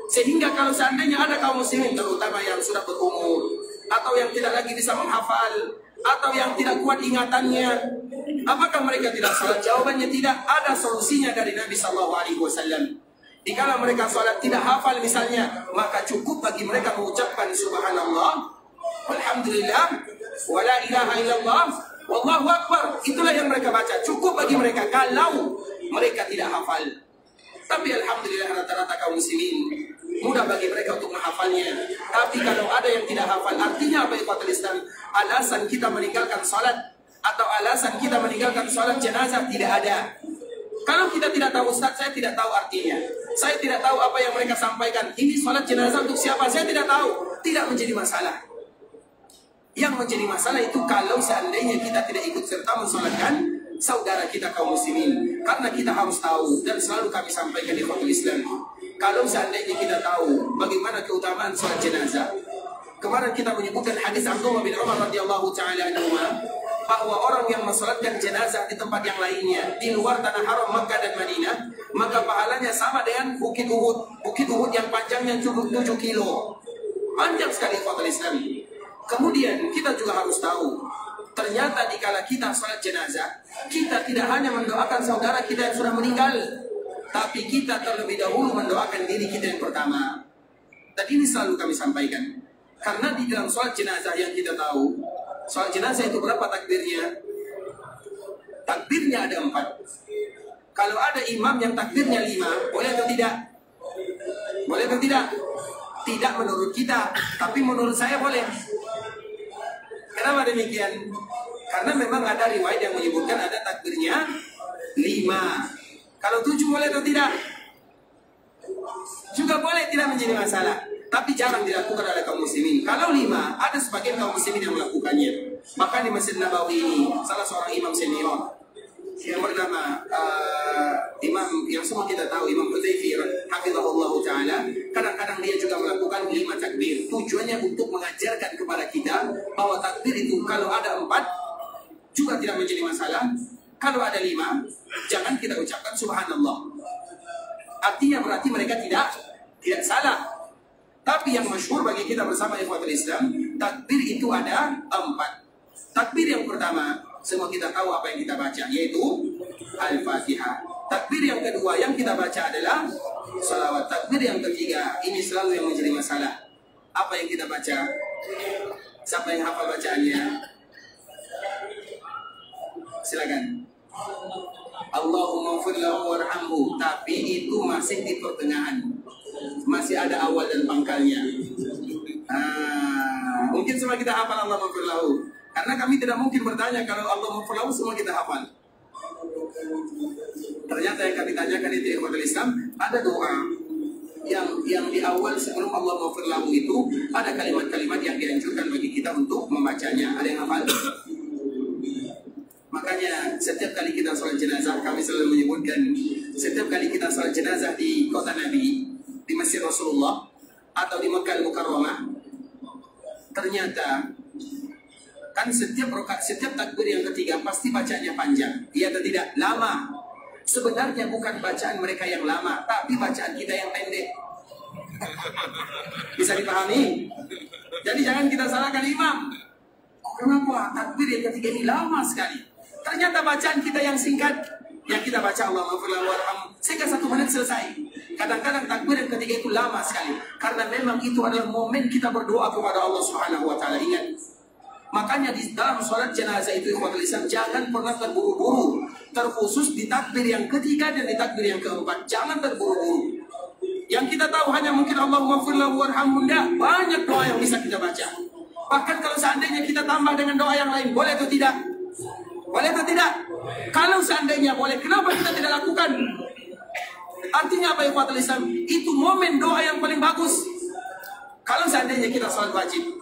Speaker 2: Sehingga kalau seandainya ada kaum muslimin, terutama yang sudah berumur, atau yang tidak lagi bisa menghafal, atau yang tidak kuat ingatannya, apakah mereka tidak salat? Jawabannya tidak. Ada solusinya dari Nabi sallallahu alaihi wasallam. Dikala mereka salat tidak hafal misalnya, maka cukup bagi mereka mengucapkan subhanallah, walhamdulillah, wala ilaha illallah, wallahu akbar. Itulah yang mereka baca. Cukup bagi mereka kalau mereka tidak hafal. Tapi alhamdulillah rata-rata kaum muslimin mudah bagi mereka untuk menghafalnya. Tapi kalau ada yang tidak hafal, artinya apa ikhwatul Islam? Alasan kita meninggalkan salat atau alasan kita meninggalkan salat jenazah tidak ada. Kalau kita tidak tahu, Ustaz, saya tidak tahu artinya, saya tidak tahu apa yang mereka sampaikan, ini salat jenazah untuk siapa, saya tidak tahu, tidak menjadi masalah. Yang menjadi masalah itu kalau seandainya kita tidak ikut serta mensalatkan saudara kita kaum muslimin. Karena kita harus tahu, dan selalu kami sampaikan di ikhwatul Islam, kalau seandainya kita tahu bagaimana keutamaan salat jenazah. Kemarin kita menyebutkan hadis Abdullah bin Umar radhiyallahu taala anhu, bahwa orang yang mensalatkan jenazah di tempat yang lainnya di luar tanah haram Makkah dan Madinah, maka pahalanya sama dengan Bukit Uhud. Bukit Uhud yang panjangnya cukup 7 kilo. Panjang sekali ikhwatul Islam. Kemudian kita juga harus tahu, ternyata dikala kita salat jenazah, kita tidak hanya mendoakan saudara kita yang sudah meninggal, tapi kita terlebih dahulu mendoakan diri kita yang pertama. Dan ini selalu kami sampaikan, karena di dalam salat jenazah yang kita tahu, salat jenazah itu berapa takbirnya? Takbirnya ada 4. Kalau ada imam yang takbirnya 5, boleh atau tidak? Boleh atau tidak? Tidak menurut kita, tapi menurut saya boleh. Kenapa demikian? Karena memang ada riwayat yang menyebutkan ada takbirnya 5. Kalau 7 boleh atau tidak? Juga boleh, tidak menjadi masalah. Tapi jarang dilakukan oleh kaum muslimin. Kalau 5, ada sebagian kaum muslimin yang melakukannya. Bahkan di Masjid Nabawi ini, salah seorang imam senior yang bernama imam yang semua kita tahu, Imam Hudzaifir hafizahullah ta'ala, kadang-kadang dia juga melakukan 5 takbir. Tujuannya untuk mengajarkan kepada kita bahwa takbir itu kalau ada 4 juga tidak menjadi masalah. Kalau ada 5, jangan kita ucapkan subhanallah. Artinya berarti mereka tidak salah. Tapi yang masyhur bagi kita bersama ikhwatul Islam, takbir itu ada 4. Takbir yang pertama, semua kita tahu apa yang kita baca, yaitu Al-Fatihah. Takbir yang kedua yang kita baca adalah salawat. Takbir yang ketiga, ini selalu yang menjadi masalah. Apa yang kita baca? Siapa yang hafal bacaannya? Silakan. Allahumma ighfir lahu warhamhu, tapi itu masih di pertengahan, masih ada awal dan pangkalnya. Mungkin semua kita hafal Allahumma ighfir lahu, karena kami tidak mungkin bertanya kalau Allahumma ighfir lahu semua kita hafal. Ternyata yang kami tanyakan itu ikhwatul Islam, ada doa yang di awal sebelum Allahumma ighfir lahu itu ada kalimat-kalimat yang dianjurkan bagi kita untuk membacanya. Ada yang hafal? Makanya setiap kali kita sholat jenazah, kami selalu menyebutkan, setiap kali kita sholat jenazah di kota Nabi, di Masjid Rasulullah atau di Makkah Al-Mukarramah, ternyata kan setiap takbir yang ketiga pasti bacanya panjang, iya atau tidak? Lama. Sebenarnya bukan bacaan mereka yang lama, tapi bacaan kita yang pendek. Bisa dipahami? Jadi jangan kita salahkan imam. Kenapa takbir yang ketiga ini lama sekali? Ternyata bacaan kita yang singkat, yang kita baca Allahumma ighfir lahu warhamhu, sehingga 1 menit selesai. Kadang-kadang takbir yang ketiga itu lama sekali, karena memang itu adalah momen kita berdoa kepada Allah Subhanahu wa taala. Ingat. Makanya di dalam sholat jenazah itu ikhwatul Islam, jangan pernah terburu-buru, terkhusus di takbir yang ketiga dan di takbir yang keempat. Jangan terburu-buru. Yang kita tahu hanya mungkin Allahumma ighfir lahu warhamhu, banyak doa yang bisa kita baca. Bahkan kalau seandainya kita tambah dengan doa yang lain, boleh atau tidak? Boleh atau tidak? Kalau seandainya boleh, kenapa kita tidak lakukan? Artinya apa ikhwatul Islam? Itu momen doa yang paling bagus. Kalau seandainya kita sholat wajib,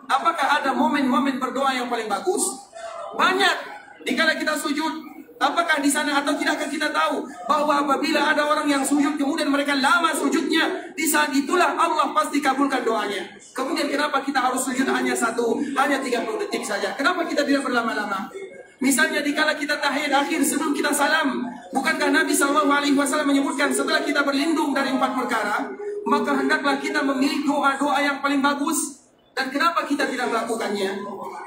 Speaker 2: apakah ada momen-momen berdoa yang paling bagus? Banyak. Dikala kita sujud, apakah di sana atau tidakkah kita tahu bahwa apabila ada orang yang sujud kemudian mereka lama sujudnya, di saat itulah Allah pasti kabulkan doanya. Kemudian kenapa kita harus sujud hanya 30 detik saja? Kenapa kita tidak berlama-lama? Misalnya dikala kita tahiyat akhir sebelum kita salam, bukankah Nabi SAW menyebutkan setelah kita berlindung dari 4 perkara, maka hendaklah kita memilih doa-doa yang paling bagus? Dan kenapa kita tidak melakukannya?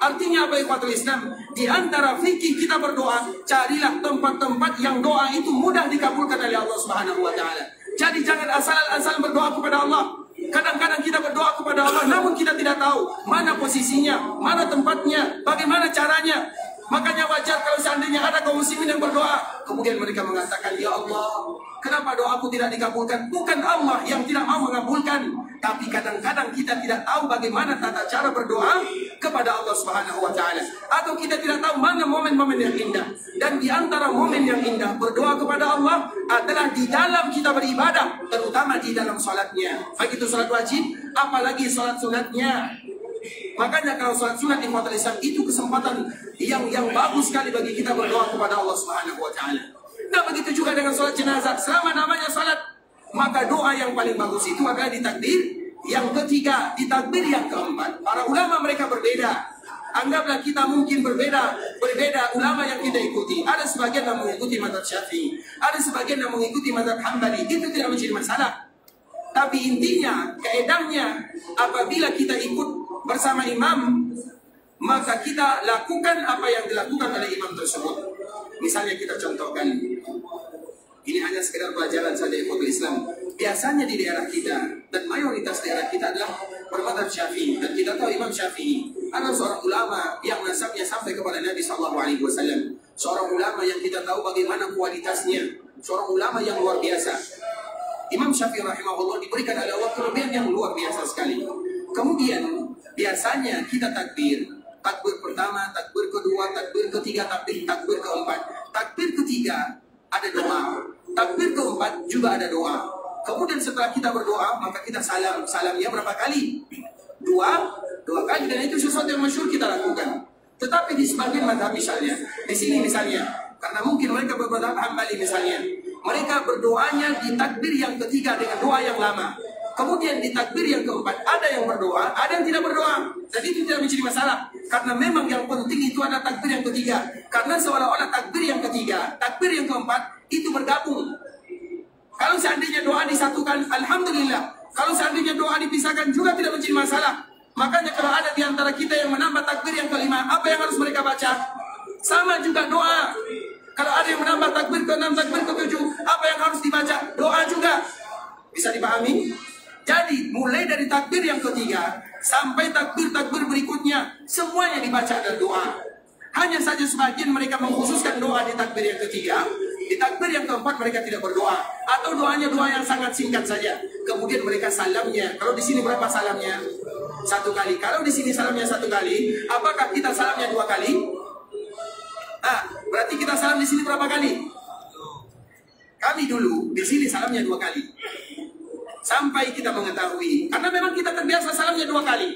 Speaker 2: Artinya apa ikhwatul Islam? Di antara fikih kita berdoa, carilah tempat-tempat yang doa itu mudah dikabulkan oleh Allah Subhanahu wa taala. Jadi jangan asal-asal berdoa kepada Allah. Kadang-kadang kita berdoa kepada Allah namun kita tidak tahu mana posisinya, mana tempatnya, bagaimana caranya. Makanya wajar kalau seandainya ada kaum muslimin yang berdoa, kemudian mereka mengatakan, ya Allah, kenapa doaku tidak dikabulkan? Bukan Allah yang tidak mau mengabulkan, tapi kadang-kadang kita tidak tahu bagaimana tata cara berdoa kepada Allah Subhanahu wa taala, atau kita tidak tahu mana momen-momen yang indah. Dan di antara momen yang indah berdoa kepada Allah adalah di dalam kita beribadah, terutama di dalam salatnya. Baik itu salat wajib, apalagi salat sunatnya. Makanya kalau salat sunat di ikhwatul Islam itu kesempatan yang bagus sekali bagi kita berdoa kepada Allah Subhanahu wa taala. Nah, begitu juga dengan salat jenazah. Selama namanya salat, maka doa yang paling bagus itu adalah di takbir yang ketiga, di takbir yang keempat. Para ulama mereka berbeda. Anggaplah kita mungkin berbeda ulama yang kita ikuti. Ada sebagian yang mengikuti mazhab Syafi'i, ada sebagian yang mengikuti mazhab Hambali. Itu tidak menjadi masalah. Tapi intinya, keedahnya, apabila kita ikut bersama imam, maka kita lakukan apa yang dilakukan oleh imam tersebut. Misalnya kita contohkan, ini hanya sekedar pelajaran saja ikhwatul Islam. Biasanya di daerah kita, dan mayoritas daerah kita adalah bermadzhab Syafi'i. Dan kita tahu Imam Syafi'i adalah seorang ulama yang nasabnya sampai kepada Nabi SAW. Seorang ulama yang kita tahu bagaimana kualitasnya. Seorang ulama yang luar biasa. Imam Syafi'i rahimahullah diberikan oleh Allah kelebihan yang luar biasa sekali. Kemudian biasanya kita takbir pertama, takbir kedua, takbir ketiga, takbir keempat. Takbir ketiga ada doa, takbir keempat juga ada doa. Kemudian setelah kita berdoa, maka kita salam. Salamnya berapa kali? Dua kali, dan itu sesuatu yang masyhur kita lakukan. Tetapi di sebagian mazhab misalnya, di sini misalnya, karena mungkin mereka berbeda Hambali misalnya, mereka berdoanya di takbir yang ketiga dengan doa yang lama. Kemudian di takbir yang keempat ada yang berdoa, ada yang tidak berdoa. Dan itu tidak menjadi masalah, karena memang yang penting itu adalah takbir yang ketiga. Karena seolah-olah takbir yang ketiga, takbir yang keempat itu bergabung. Kalau seandainya doa disatukan, alhamdulillah. Kalau seandainya doa dipisahkan juga tidak menjadi masalah. Makanya kalau ada di antara kita yang menambah takbir yang kelima, apa yang harus mereka baca? Sama juga doa. Kalau ada yang menambah takbir ke-6, takbir ke-7, apa yang harus dibaca? Doa juga. Bisa dipahami? Jadi mulai dari takbir yang ketiga sampai takbir-takbir berikutnya, semuanya dibaca ada doa. Hanya saja sebagian mereka mengkhususkan doa di takbir yang ketiga, di takbir yang keempat mereka tidak berdoa, atau doanya doa yang sangat singkat saja. Kemudian mereka salamnya, kalau di sini berapa salamnya? 1 kali. Kalau di sini salamnya 1 kali, apakah kita salamnya 2 kali? Berarti kita salam di sini berapa kali? Kami dulu di sini salamnya 2 kali. Sampai kita mengetahui, karena memang kita terbiasa salamnya 2 kali.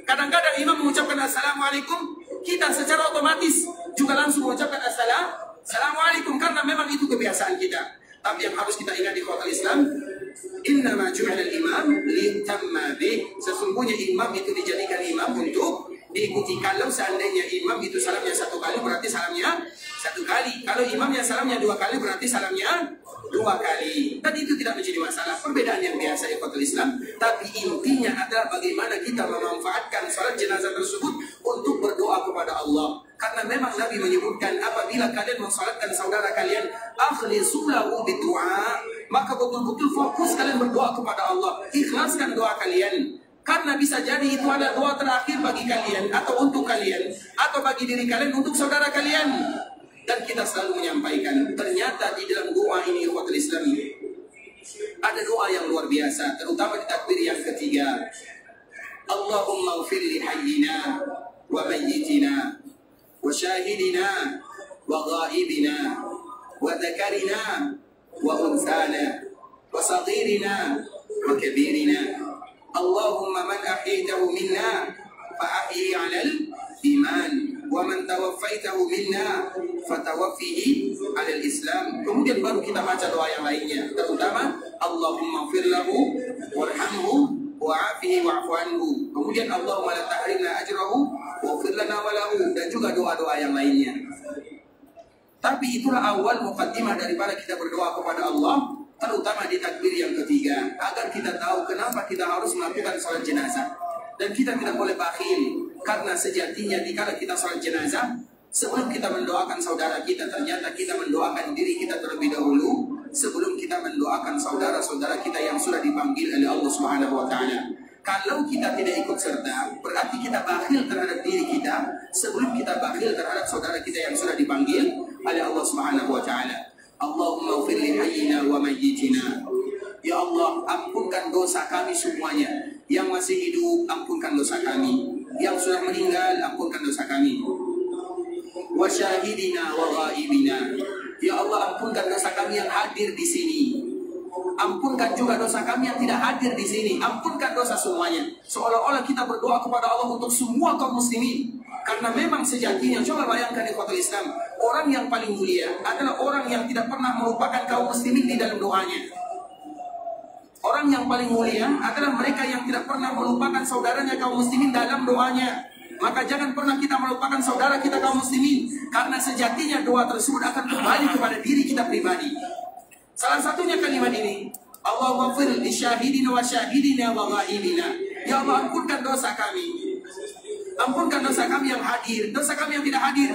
Speaker 2: Kadang-kadang imam mengucapkan assalamualaikum, kita secara otomatis juga langsung mengucapkan assalamualaikum, karena memang itu kebiasaan kita. Tapi yang harus kita ingat di kota Islam, innama ju'ala al-imam litamma bih. Sesungguhnya imam itu dijadikan imam untuk diikuti. Kalau seandainya imam itu salamnya 1 kali, berarti salamnya 1 kali. Kalau imamnya salamnya 2 kali, berarti salamnya 2 kali. Dan itu tidak menjadi masalah. Perbedaan yang biasa di kota Islam. Tapi intinya adalah bagaimana kita memanfaatkan salat jenazah tersebut untuk berdoa kepada Allah. Karena memang Nabi menyebutkan, apabila kalian mensalatkan saudara kalian, akhlisu lahu bidu'a, maka betul-betul fokus kalian berdoa kepada Allah. Ikhlaskan doa kalian. Karena bisa jadi itu adalah doa terakhir bagi kalian, atau untuk kalian, atau bagi diri kalian, untuk saudara kalian. Dan kita selalu menyampaikan, ternyata di dalam doa ini umat Islam ada doa yang luar biasa, terutama di takbir yang ketiga. Allahumma ighfir li hayyina wa mayyitina wa syahidina wa ghaibina wa dzakarina wa unsana wa saghirina wa kabirina. Allahumma man ahyaytahu minna fa ahyi 'alal iman wa man tawaffaitahu minna fatawaffihi 'alal Islam. Kemudian baru kita baca doa yang lainnya, terutama Allahumma ighfir lahu warhamhu wa'afihi wa'fu anhu. Kemudian Allahumma la tahrimna ajrahu waghfir lana wa lahu, dan juga doa-doa yang lainnya. Tapi itulah awal muqaddimah daripada kita berdoa kepada Allah, terutama di takbir yang ketiga, agar kita tahu kenapa kita harus melakukan salat jenazah. Dan kita tidak boleh bakhil, karena sejatinya dikala kita salat jenazah, sebelum kita mendoakan saudara kita, ternyata kita mendoakan diri kita terlebih dahulu, sebelum kita mendoakan saudara-saudara kita yang sudah dipanggil oleh Allah Subhanahu wa Ta'ala. Kalau kita tidak ikut serta, berarti kita bakhil terhadap diri kita sebelum kita bakhil terhadap saudara kita yang sudah dipanggil oleh Allah Subhanahu wa Ta'ala. Allahumma ighfir li hayyina wa mayyitina. Ya Allah, ampunkan dosa kami semuanya. Yang masih hidup, ampunkan dosa kami. Yang sudah meninggal, ampunkan dosa kami. Wa syahidina wa ghaibina. Ya Allah, ampunkan dosa kami yang hadir di sini. Ampunkan juga dosa kami yang tidak hadir di sini. Ampunkan dosa semuanya. Seolah-olah kita berdoa kepada Allah untuk semua kaum muslimin. Karena memang sejatinya, coba bayangkan di kota Islam, orang yang paling mulia adalah orang yang tidak pernah melupakan kaum muslimin di dalam doanya. Orang yang paling mulia adalah mereka yang tidak pernah melupakan saudaranya kaum muslimin dalam doanya. Maka jangan pernah kita melupakan saudara kita kaum muslimin, karena sejatinya doa tersebut akan kembali kepada diri kita pribadi. Salah satunya kalimat ini, Allahumma ighfir li syahidina wa syahidina wa ghaibina. Ya Allah, ampunkan dosa kami. Ampunkan dosa kami yang hadir, dosa kami yang tidak hadir.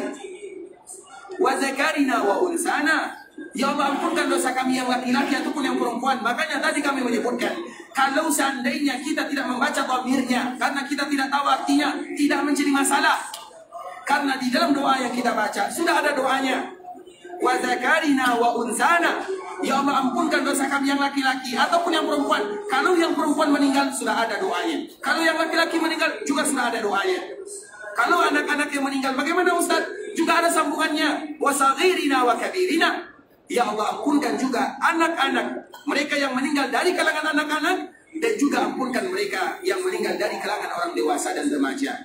Speaker 2: Wa zakarina wa unsana. Ya Allah, ampunkan dosa kami yang laki-laki ataupun yang perempuan. Makanya tadi kami menyebutkan, kalau seandainya kita tidak membaca dhamirnya, karena kita tidak tahu artinya, tidak menjadi masalah. Karena di dalam doa yang kita baca sudah ada doanya. Wa zakarina wa unsana. Ya Allah, ampunkan dosa kami yang laki-laki ataupun yang perempuan. Kalau yang perempuan meninggal sudah ada doanya. Kalau yang laki-laki meninggal juga sudah ada doanya. Kalau anak-anak yang meninggal, bagaimana Ustaz? Juga ada sambungannya. Wa saghirina wa kabirina. Ya Allah, ampunkan juga anak-anak mereka yang meninggal dari kalangan anak-anak, dan juga ampunkan mereka yang meninggal dari kalangan orang dewasa dan remaja.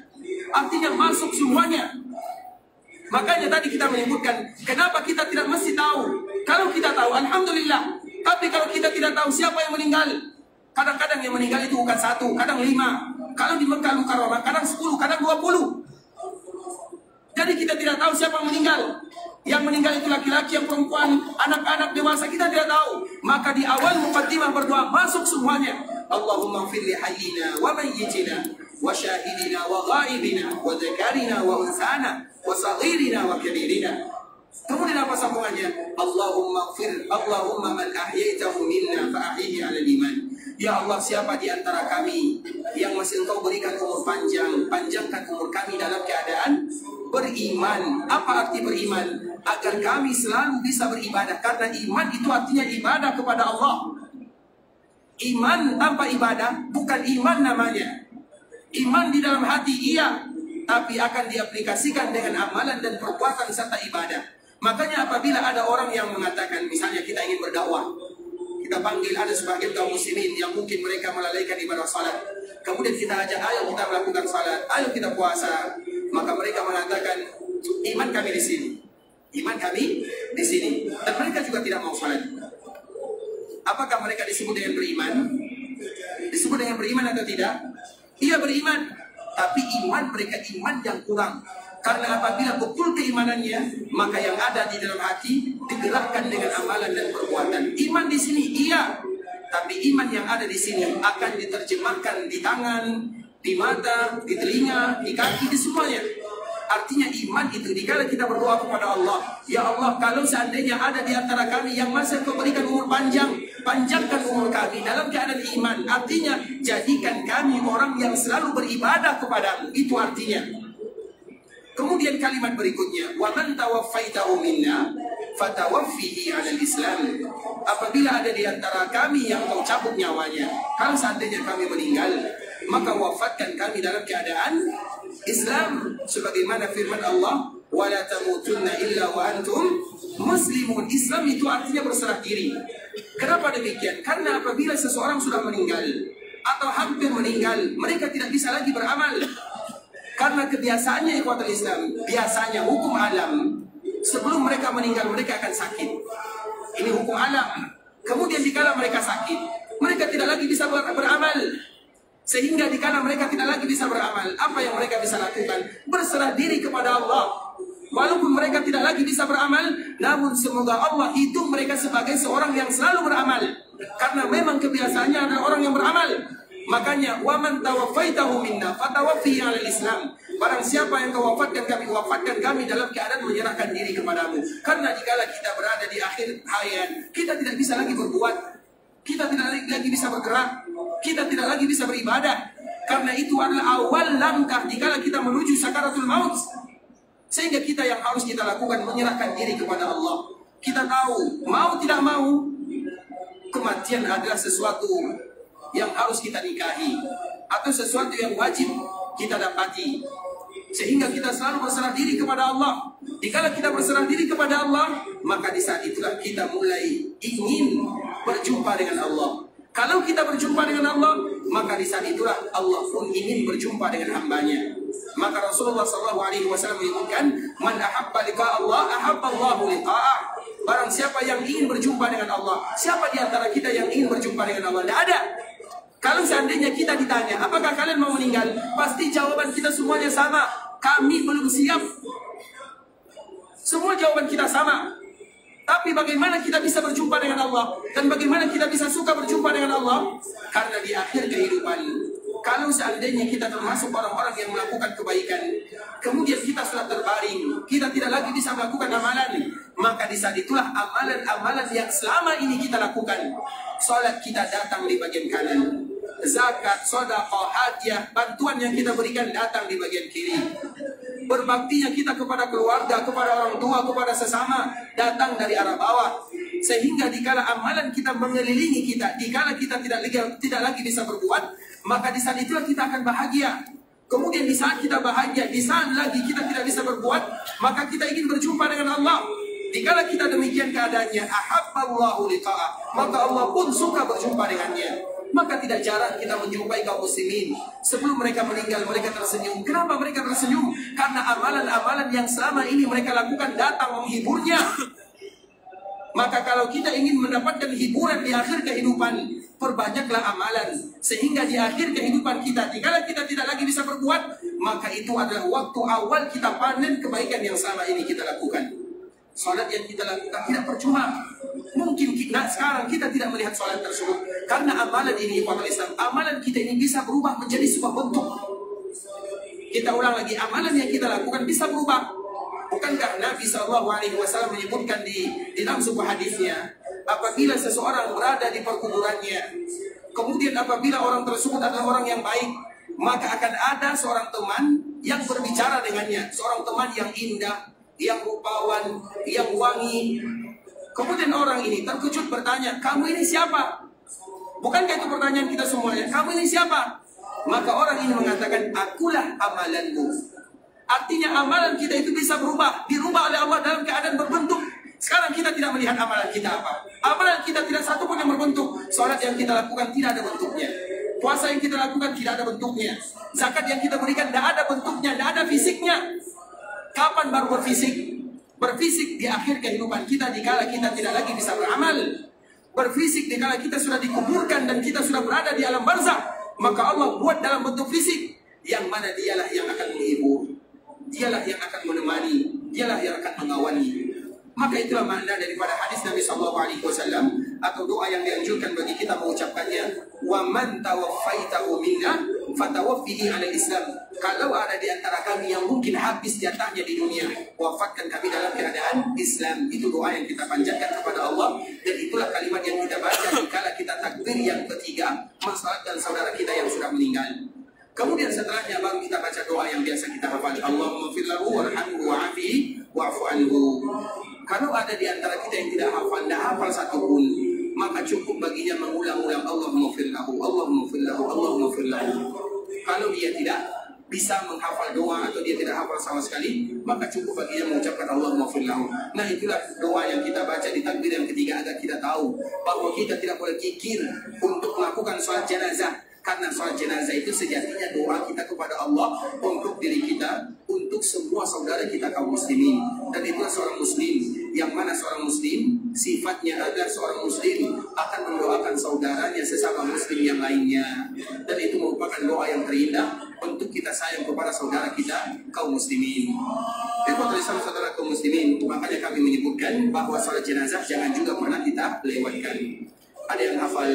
Speaker 2: Artinya masuk semuanya. Makanya tadi kita menyebutkan, kenapa kita tidak mesti tahu. Kalau kita tahu, alhamdulillah. Tapi kalau kita tidak tahu siapa yang meninggal, kadang-kadang yang meninggal itu bukan 1, kadang 5. Kalau di Mekah Mukarramah, kadang 10, kadang 20. Jadi kita tidak tahu siapa yang meninggal. Yang meninggal itu laki-laki, yang perempuan, anak-anak, dewasa, kita tidak tahu. Maka di awal muqaddimah berdoa masuk semuanya. Allahumma ighfir li hayyina wa mayyitina wa syahidina wa ghaibina wa dzakarina wa unsana wa saghirina wa kabirina. Kemudian apa sambungannya? Allahumma man ahyaitahu minna fa ahyihi 'ala iman. Ya Allah, siapa di antara kami yang masih Engkau berikan umur panjang, panjangkan umur kami dalam keadaan beriman. Apa arti beriman? Agar kami selalu bisa beribadah. Karena iman itu artinya ibadah kepada Allah. Iman tanpa ibadah bukan iman namanya. Iman di dalam hati iya, tapi akan diaplikasikan dengan amalan dan perbuatan serta ibadah. Makanya apabila ada orang yang mengatakan, misalnya kita ingin berdakwah, kita panggil ada sebagian kaum muslimin yang mungkin mereka melalaikan ibadah salat, kemudian kita ajak, ayo kita melakukan salat, ayo kita puasa, maka mereka mengatakan, iman kami di sini, iman kami di sini, dan mereka juga tidak mau salat. Apakah mereka disebut dengan beriman? Disebut dengan beriman atau tidak? Iya, beriman, tapi iman mereka iman yang kurang. Karena apabila betul keimanannya, maka yang ada di dalam hati digerakkan dengan amalan dan perbuatan. Iman di sini iya, tapi iman yang ada di sini akan diterjemahkan di tangan, di mata, di telinga, di kaki, di semuanya. Artinya iman itu dikala kita berdoa kepada Allah, ya Allah, kalau seandainya ada di antara kami yang masih Kau berikan umur panjang, panjangkan umur kami dalam keadaan iman. Artinya jadikan kami orang yang selalu beribadah kepadamu. Itu artinya. Kemudian kalimat berikutnya, wa man tawaffaitahu minna fatawaffihi 'alal Islam. Apabila ada di antara kami yang Kau cabut nyawanya, kalau seandainya kami meninggal, maka wafatkan kami dalam keadaan Islam, sebagaimana firman Allah, wa la tamutunna illa wa antum muslimun. Islam itu artinya berserah diri. Kenapa demikian? Karena apabila seseorang sudah meninggal atau hampir meninggal, mereka tidak bisa lagi beramal. Karena kebiasaannya ikhwatul Islam, biasanya hukum alam, sebelum mereka meninggal mereka akan sakit. Ini hukum alam. Kemudian dikala mereka sakit, mereka tidak lagi bisa beramal. Sehingga dikala mereka tidak lagi bisa beramal, apa yang mereka bisa lakukan? Berserah diri kepada Allah. Walaupun mereka tidak lagi bisa beramal, namun semoga Allah hitung mereka sebagai seorang yang selalu beramal. Karena memang kebiasaannya adalah orang yang beramal. Makanya waman tawaffaitahu minna fatawaffihi 'alal Islam. Barang siapa yang Kau wafatkan kami dalam keadaan menyerahkan diri kepadamu. Karena jikala kita berada di akhir hayat, kita tidak bisa lagi berbuat, kita tidak lagi bisa bergerak, kita tidak lagi bisa beribadah. Karena itu adalah awal langkah jikala kita menuju sakaratul maut. Sehingga kita yang harus kita lakukan menyerahkan diri kepada Allah. Kita tahu, mau tidak mau, kematian adalah sesuatu yang harus kita nikahi, atau sesuatu yang wajib kita dapati. Sehingga kita selalu berserah diri kepada Allah. Dikala kita berserah diri kepada Allah, maka di saat itulah kita mulai ingin berjumpa dengan Allah. Kalau kita berjumpa dengan Allah, maka di saat itulah Allah pun ingin berjumpa dengan hambanya. Maka Rasulullah SAW menyebutkan, man ahabba liqa Allah, ahabba Allahu liqa'ah. Barang siapa yang ingin berjumpa dengan Allah, siapa di antara kita yang ingin berjumpa dengan Allah? Tidak ada. Kalau seandainya kita ditanya, apakah kalian mau meninggal? Pasti jawaban kita semuanya sama. Kami belum siap. Semua jawaban kita sama. Tapi bagaimana kita bisa berjumpa dengan Allah? Dan bagaimana kita bisa suka berjumpa dengan Allah? Karena di akhir kehidupan, kalau seandainya kita termasuk orang-orang yang melakukan kebaikan, kemudian kita sudah terbaring, kita tidak lagi bisa melakukan amalan, maka di saat itulah amalan-amalan yang selama ini kita lakukan, salat kita datang di bagian kanan, zakat, sedekah, hadiah, bantuan yang kita berikan datang di bagian kiri. Berbaktinya kita kepada keluarga, kepada orang tua, kepada sesama datang dari arah bawah. Sehingga dikala amalan kita mengelilingi kita, dikala kita tidak lagi bisa berbuat, maka di saat itulah kita akan bahagia. Kemudian di saat kita bahagia, di saat lagi kita tidak bisa berbuat, maka kita ingin berjumpa dengan Allah. Dikala kita demikian keadaannya, ahabballahu liqa'ah, maka Allah pun suka berjumpa dengannya. Maka tidak jarang kita menjumpai kaum muslimin, sebelum mereka meninggal mereka tersenyum. Kenapa mereka tersenyum? Karena amalan-amalan yang selama ini mereka lakukan datang menghiburnya. Maka kalau kita ingin mendapatkan hiburan di akhir kehidupan, perbanyaklah amalan. Sehingga di akhir kehidupan kita, jika kita tidak lagi bisa berbuat, maka itu adalah waktu awal kita panen kebaikan yang selama ini kita lakukan. Salat yang kita lakukan tidak percuma. Mungkin sekarang kita tidak melihat salat tersebut, karena amalan ini, Islam, amalan kita ini bisa berubah menjadi sebuah bentuk. Kita ulang lagi, amalan yang kita lakukan bisa berubah. Bukankah Nabi SAW menyebutkan di dalam sebuah hadisnya, apabila seseorang berada di perkuburannya, kemudian apabila orang tersebut adalah orang yang baik, maka akan ada seorang teman yang berbicara dengannya, seorang teman yang indah, yang rupawan, yang wangi. Kemudian orang ini terkejut bertanya, kamu ini siapa? Bukankah itu pertanyaan kita semuanya? Kamu ini siapa? Maka orang ini mengatakan, akulah amalanmu. Artinya amalan kita itu bisa berubah, dirubah oleh Allah dalam keadaan berbentuk. Sekarang kita tidak melihat amalan kita apa. Amalan kita tidak satu pun yang berbentuk. Salat yang kita lakukan tidak ada bentuknya. Puasa yang kita lakukan tidak ada bentuknya. Zakat yang kita berikan tidak ada bentuknya, tidak ada fisiknya. Kapan baru berfisik? Berfisik di akhir kehidupan kita, dikala kita tidak lagi bisa beramal. Berfisik dikala kita sudah dikuburkan dan kita sudah berada di alam barzakh. Maka Allah buat dalam bentuk fisik, yang mana dialah yang akan menghibur, dialah yang akan menemani, dialah yang akan mengawani. Maka itulah makna daripada hadis Nabi SAW atau doa yang dianjurkan bagi kita mengucapkannya. Wa man tawaffaitahu minna fatawaffihi 'ala Islam. Kalau ada di antara kami yang mungkin habis jatahnya di dunia, wafatkan kami dalam keadaan Islam. Itu doa yang kita panjatkan kepada Allah, dan itulah kalimat yang kita baca dikala kita takbir yang ketiga mensalatkan saudara kita yang sudah meninggal. Kemudian setelahnya baru kita baca doa yang biasa kita hafal, Allahumma fir lahu warhamhu wa'afihi wa'fu anhu. Kalau ada di antara kita yang tidak hafal satu pun, maka cukup baginya mengulang-ulang Allahumma fir lahu, Allahumma fir lahu, Allahumma fir lahu. Kalau dia tidak bisa menghafal doa atau dia tidak hafal sama sekali, maka cukup baginya mengucapkan Allahumma fir lahu. Nah, itulah doa yang kita baca di takbir yang ketiga agar kita tahu bahwa kita tidak boleh kikir untuk melakukan sholat jenazah. Karena sholat jenazah itu sejatinya doa kita kepada Allah untuk diri kita, untuk semua saudara kita kaum muslimin. Dan itulah seorang muslim, yang mana seorang muslim sifatnya adalah seorang muslim akan mendoakan saudaranya sesama muslim yang lainnya. Dan itu merupakan doa yang terindah untuk kita sayang kepada saudara kita kaum muslimin. Islam saudara kaum muslimin, makanya kami menyebutkan bahwa sholat jenazah jangan juga pernah kita lewatkan. Ada yang hafal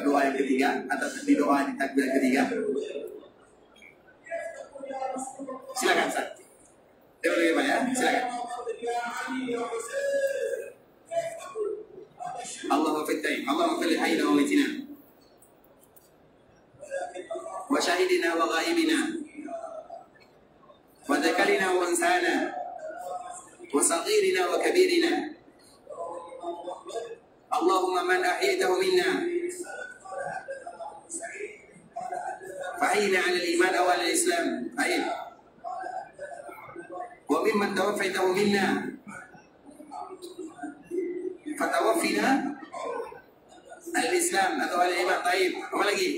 Speaker 2: doa yang ketiga atau di doa di takbir yang ketiga? Silakan, Ustaz. Boleh Pak ya? Silakan. Allahumma fittai, Allahumma fil hayyina wa mitina, wa syahidina wa ghaibina, wa dzakarina wa unsana, wa saghirina wa kabirina. Allahumma man ahyaytahu minna fa'ina 'ala al-iman aw 'ala al-islam ayat wa mimman tawaffaytahu minna fatawaffina 'ala al-islam atau 'ala al-iman. Baik, apa lagi?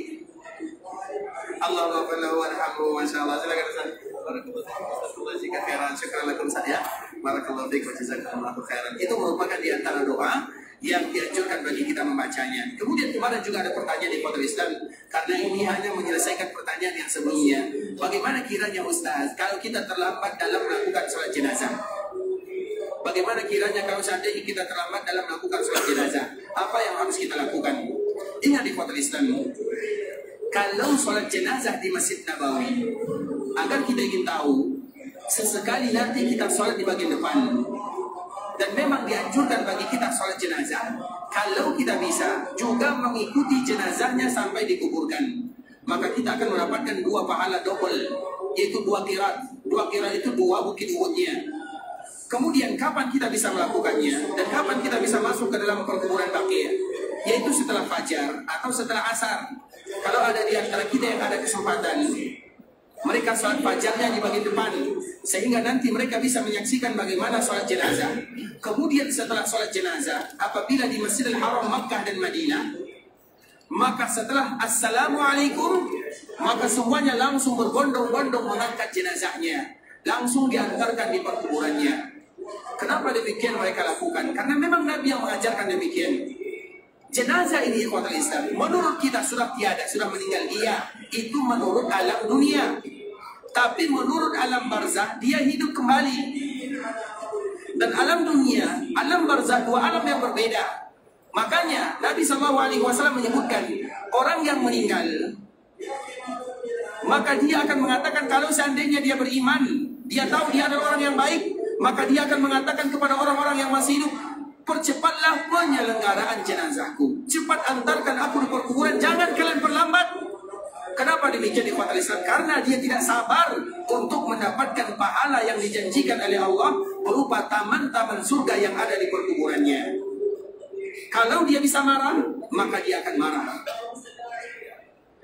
Speaker 2: Allahumma salli warhamhu. Masyaallah, silakan Ustaz. Barakallahu fiik khairan, syukran lakum saya. Barakallahu fiik wa jazakumullahu khairan. Itu merupakan di antara doa yang dianjurkan bagi kita membacanya. Kemudian kemarin juga ada pertanyaan di Fadl Islam, karena ini hanya menyelesaikan pertanyaan yang sebelumnya. Bagaimana kiranya Ustaz kalau kita terlambat dalam melakukan sholat jenazah? Bagaimana kiranya kalau seandainya kita terlambat dalam melakukan sholat jenazah? Apa yang harus kita lakukan? Ingat di Fadl Islam, kalau sholat jenazah di Masjid Nabawi, agar kita ingin tahu, sesekali nanti kita sholat di bagian depan. Dan memang dianjurkan bagi kita sholat jenazah, kalau kita bisa juga mengikuti jenazahnya sampai dikuburkan, maka kita akan mendapatkan 2 pahala double, yaitu 2 qirat. 2 qirat itu 2 bukit Uhudnya. Kemudian kapan kita bisa melakukannya dan kapan kita bisa masuk ke dalam perkuburan Baqi'? Yaitu setelah fajar atau setelah asar. Kalau ada di antara kita yang ada kesempatan, mereka sholat fajarnya di bagian depan, sehingga nanti mereka bisa menyaksikan bagaimana sholat jenazah. Kemudian setelah sholat jenazah, apabila di Masjidil Haram Makkah dan Madinah, maka setelah Assalamualaikum, maka semuanya langsung berbondong-bondong mengangkat jenazahnya, langsung diantarkan di perkuburannya. Kenapa demikian mereka lakukan? Karena memang Nabi yang mengajarkan demikian. Jenazah ini ikhwatul Islam, menurut kita sudah tiada, sudah meninggal. Iya, itu menurut alam dunia. Tapi menurut alam barzakh, dia hidup kembali. Dan alam dunia, alam barzakh, 2 alam yang berbeda. Makanya Nabi SAW menyebutkan, orang yang meninggal, maka dia akan mengatakan kalau seandainya dia beriman, dia tahu dia adalah orang yang baik, maka dia akan mengatakan kepada orang-orang yang masih hidup, percepatlah penyelenggaraan jenazahku, cepat antarkan aku di perkuburan, jangan kalian perlambat. Kenapa demikian ikhwatul Islam? Karena dia tidak sabar untuk mendapatkan pahala yang dijanjikan oleh Allah berupa taman-taman surga yang ada di perkuburannya. Kalau dia bisa marah, maka dia akan marah.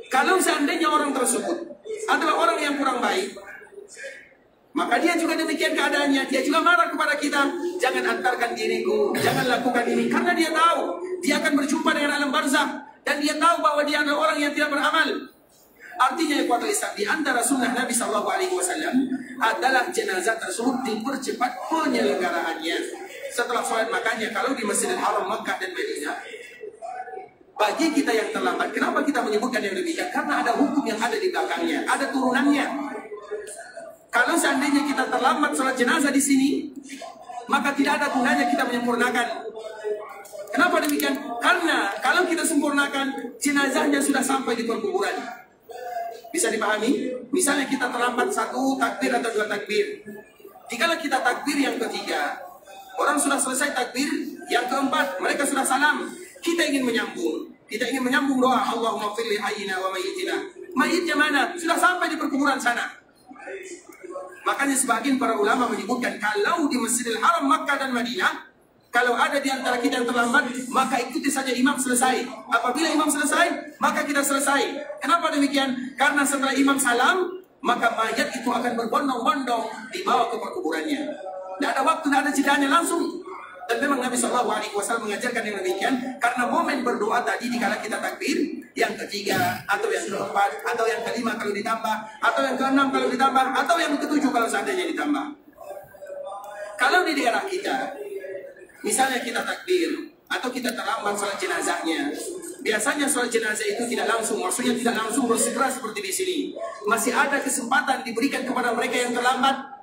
Speaker 2: Kalau seandainya orang tersebut adalah orang yang kurang baik, maka dia juga demikian keadaannya. Dia juga marah kepada kita, jangan antarkan diriku, jangan lakukan ini. Karena dia tahu dia akan berjumpa dengan alam barzakh, dan dia tahu bahwa dia adalah orang yang tidak beramal. Artinya ikhwatul Islam, di antara sunnah Nabi SAW adalah jenazah tersebut dipercepat penyelenggaraannya. Setelah sholat, makanya kalau di Masjidil Haram Makkah dan Madinah, bagi kita yang terlambat, kenapa kita menyebutkan yang demikian? Karena ada hukum yang ada di belakangnya, ada turunannya. Kalau seandainya kita terlambat sholat jenazah di sini, maka tidak ada gunanya kita menyempurnakan. Kenapa demikian? Karena kalau kita sempurnakan, jenazahnya sudah sampai di perkuburan. Bisa dipahami? Misalnya kita terlambat 1 takbir atau 2 takbir. Jikalau kita takbir yang ketiga, orang sudah selesai takbir yang keempat, mereka sudah salam. Kita ingin menyambung. Kita ingin menyambung doa Allahumma firli hayyina wa mayyitina. Mayitnya mana? Sudah sampai di perkuburan sana. Makanya sebagian para ulama menyebutkan kalau di Masjidil Haram Makkah dan Madinah, kalau ada di antara kita yang terlambat, maka ikuti saja imam selesai. Apabila imam selesai, maka kita selesai. Kenapa demikian? Karena setelah imam salam, maka mayat itu akan berbondong-bondong dibawa ke perkuburannya. Tidak ada waktu, tidak ada jedanya, langsung. Dan memang Nabi SAW mengajarkan yang demikian, karena momen berdoa tadi dikala kita takbir, yang ketiga, atau yang keempat, atau yang kelima kalau ditambah, atau yang keenam kalau ditambah, atau yang ketujuh kalau seandainya ditambah. Kalau di daerah kita, misalnya kita takbir, atau kita terlambat sholat jenazahnya, biasanya sholat jenazah itu tidak langsung, maksudnya tidak langsung bersegera seperti di sini. Masih ada kesempatan diberikan kepada mereka yang terlambat,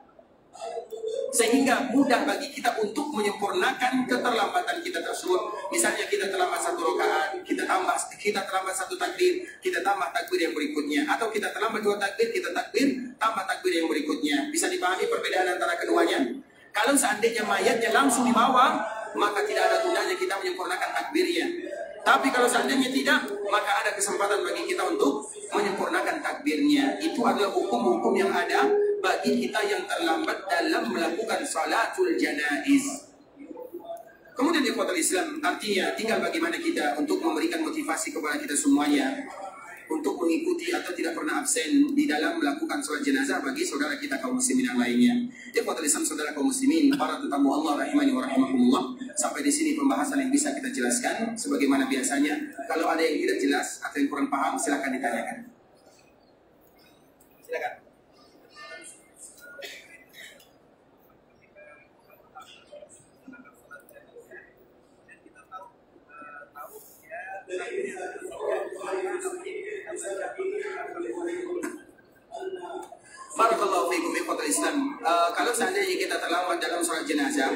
Speaker 2: sehingga mudah bagi kita untuk menyempurnakan keterlambatan kita tersebut. Misalnya kita terlambat 1 rakaat, kita terlambat 1 takbir, kita tambah takbir yang berikutnya, atau kita terlambat 2 takbir, kita takbir tambah takbir yang berikutnya. Bisa dipahami perbedaan antara keduanya? Kalau seandainya mayatnya langsung dibawa, maka tidak ada gunanya kita menyempurnakan takbirnya. Tapi kalau seandainya tidak, maka ada kesempatan bagi kita untuk menyempurnakan takbirnya. Itu adalah hukum-hukum yang ada bagi kita yang terlambat dalam melakukan salatul janaiz. Kemudian ikhwatul Islam, artinya tinggal bagaimana kita untuk memberikan motivasi kepada kita semuanya untuk mengikuti atau tidak pernah absen di dalam melakukan sholat jenazah bagi saudara kita kaum muslimin yang lainnya. Ikhwatul Islam, saudara kaum muslimin, para tetamu Allah rahimani wa rahimakumullah. Sampai di sini pembahasan yang bisa kita jelaskan. Sebagaimana biasanya, kalau ada yang tidak jelas atau yang kurang paham, silakan ditanyakan. Silakan. Barakallahu fiikum ikhwatul Islam. Kalau seandainya kita terlambat dalam sholat jenazah,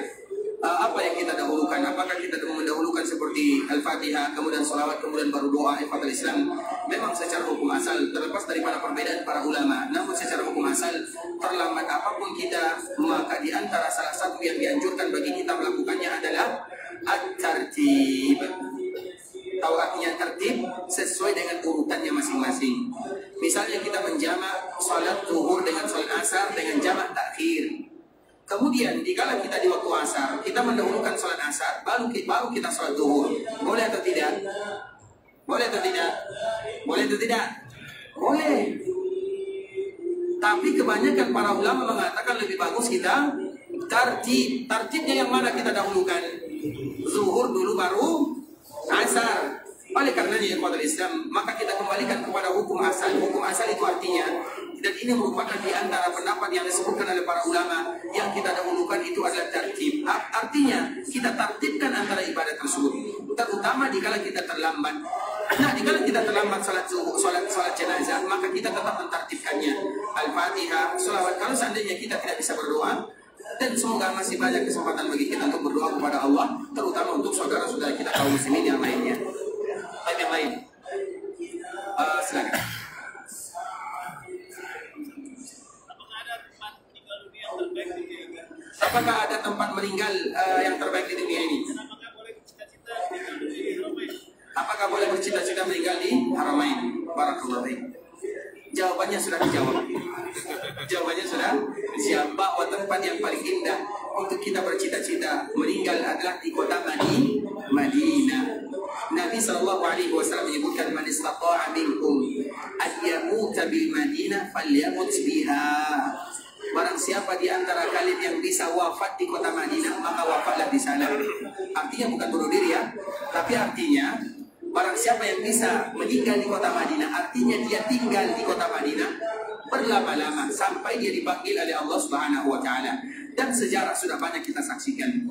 Speaker 2: apa yang kita dahulukan? Apakah kita mendahulukan seperti Al-Fatihah, kemudian sholawat, kemudian baru doa? Ikhwatul Islam, memang secara hukum asal terlepas daripada perbedaan para ulama, namun secara hukum asal terlambat apapun kita, maka di antara salah satu yang dianjurkan bagi kita melakukannya adalah at-tartib. Tahu artinya tertib? Sesuai dengan urutannya masing-masing. Misalnya kita menjamak salat zuhur dengan salat asar dengan jamak takhir. Kemudian dikala kita di waktu asar, kita mendahulukan salat asar, baru kita salat zuhur. Boleh atau tidak? Boleh atau tidak? Boleh atau tidak? Boleh. Tapi kebanyakan para ulama mengatakan lebih bagus kita tertib. Tertibnya yang mana kita dahulukan? Zuhur dulu baru asar. Oleh karenanya ikhwatul Islam, maka kita kembalikan kepada hukum asal. Hukum asal itu artinya, dan ini merupakan di antara pendapat yang disebutkan oleh para ulama, yang kita dahulukan itu adalah tertib. Artinya kita tertibkan antara ibadah tersebut, terutama dikala kita terlambat. Nah, dikala kita terlambat salat jenazah, maka kita tetap mentertibkannya. Al-Fatihah, sholawat. Kalau seandainya kita tidak bisa berdoa, dan semoga masih banyak kesempatan bagi kita untuk berdoa kepada Allah, terutama untuk saudara-saudara kita kaum muslimin yang lainnya. Yang lain, silakan. Apakah bercita-cita meninggal di Haramain? Barakallahu fiik. Jawabannya sudah dijawab. Jawabannya sudah dijawab, bahwa tempat yang paling indah untuk kita bercita-cita meninggal adalah di kota Madinah. Nabi SAW menyebutkan, man istata'a minkum an yamuta bil Madinah falyamut biha. Barang siapa di antara kalian yang bisa wafat di kota Madinah, maka wafatlah di sana. Artinya bukan bunuh diri ya, tapi artinya barang siapa yang bisa meninggal di kota Madinah, artinya dia tinggal di kota Madinah berlama-lama sampai dia dipanggil oleh Allah Subhanahu wa taala. Dan sejarah sudah banyak kita saksikan.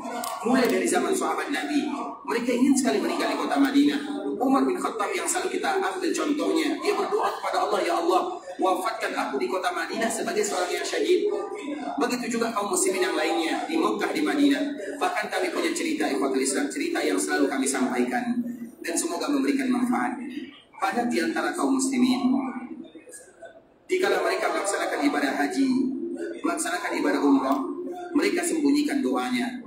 Speaker 2: Mulai dari zaman sahabat Nabi, mereka ingin sekali meninggal di kota Madinah. Umar bin Khattab yang selalu kita ambil contohnya, dia berdoa kepada Allah, ya Allah, wafatkan aku di kota Madinah sebagai seorang yang syahid. Begitu juga kaum muslimin yang lainnya di Mekah, di Madinah. Bahkan kami punya cerita ikhwatul Islam, cerita yang selalu kami sampaikan dan semoga memberikan manfaat. Pada di antara kaum muslimin, dikala mereka melaksanakan ibadah haji, melaksanakan ibadah umrah, mereka sembunyikan doanya.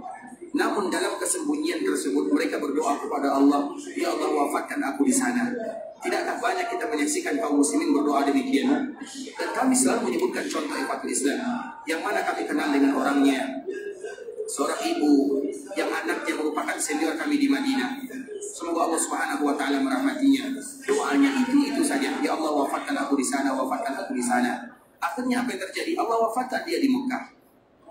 Speaker 2: Namun dalam kesembunyian tersebut mereka berdoa kepada Allah, ya Allah, wafatkan aku di sana. Tidakkah banyak kita menyaksikan kaum muslimin berdoa demikian? Dan kami selalu menyebutkan contoh ikhwatul Islam yang mana kami kenal dengan orangnya. Seorang ibu yang anaknya merupakan senior kami di Madinah. Semoga Allah Subhanahu wa taala merahmatinya. Doanya itu saja, ya Allah, wafatkan aku di sana, wafatkan aku di sana. Akhirnya apa yang terjadi? Allah wafatkan dia di Mekah.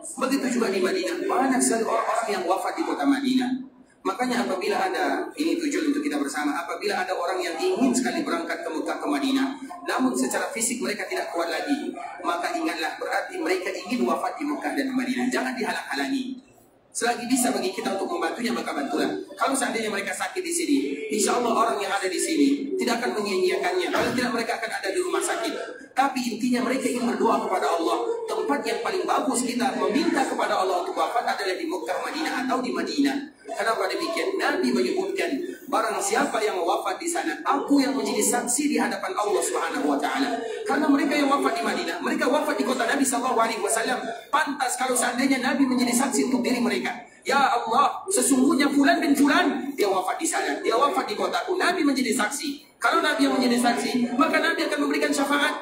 Speaker 2: Begitu juga di Madinah, banyak sekali orang-orang yang wafat di kota Madinah. Makanya apabila ada, ini tujuan untuk kita bersama, apabila ada orang yang ingin sekali berangkat ke Mekah, ke Madinah, namun secara fisik mereka tidak kuat lagi, maka ingatlah, berarti mereka ingin wafat di Mekah dan Madinah. Jangan dihalang-halangi. Selagi bisa bagi kita untuk membantunya, maka bantulah. Kalau seandainya mereka sakit di sini, insya Allah orang yang ada di sini tidak akan menyia-nyiakannya. Kalau tidak, mereka akan ada di rumah sakit. Tapi intinya mereka ingin berdoa kepada Allah. Tempat yang paling bagus kita meminta kepada Allah untuk wafat adalah di Mekah, Madinah, atau di Madinah. Kenapa demikian? Nabi menyebutkan, barang siapa yang wafat di sana, aku yang menjadi saksi di hadapan Allah Subhanahu wa taala. Karena mereka yang wafat di Madinah, mereka wafat di kota Nabi SAW. Pantas kalau seandainya Nabi menjadi saksi untuk diri mereka. Ya Allah, sesungguhnya fulan bin fulan, dia wafat di sana, dia wafat di kotaku. Nabi menjadi saksi. Kalau Nabi yang menjadi saksi, maka Nabi akan memberikan syafaat.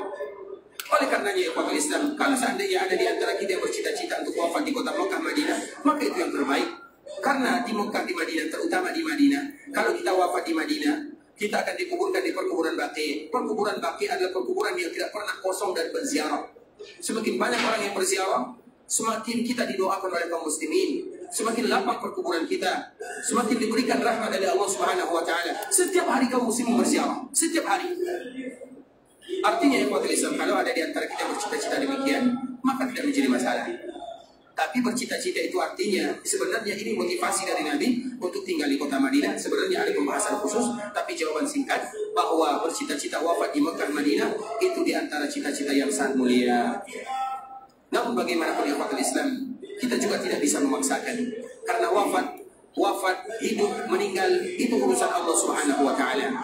Speaker 2: Oleh karenanya ya ikhwatul Islam, kalau seandainya ada di antara kita yang bercita-cita untuk wafat di kota Mekah, Madinah, maka itu yang terbaik. Karena di Mekah, di Madinah, terutama di Madinah, kalau kita wafat di Madinah, kita akan dikuburkan di perkuburan Baqi. Perkuburan Baqi adalah perkuburan yang tidak pernah kosong dan berziarah. Semakin banyak orang yang berziarah, semakin kita didoakan oleh kaum muslimin, semakin lapang perkuburan kita, semakin diberikan rahmat dari Allah Subhanahu wa taala. Setiap hari kaum muslimin berziarah, setiap hari. Artinya ya ikhwatul Islam, kalau ada di antara kita bercita-cita demikian, maka tidak menjadi masalah. Tapi bercita-cita itu artinya, sebenarnya ini motivasi dari Nabi untuk tinggal di kota Madinah. Sebenarnya ada pembahasan khusus, tapi jawaban singkat bahwa bercita-cita wafat di Mekah, Madinah itu di antara cita-cita yang sangat mulia. Namun bagaimanapun ikhwatul Islam, kita juga tidak bisa memaksakan. Karena wafat, hidup, meninggal itu urusan Allah Subhanahu wa taala.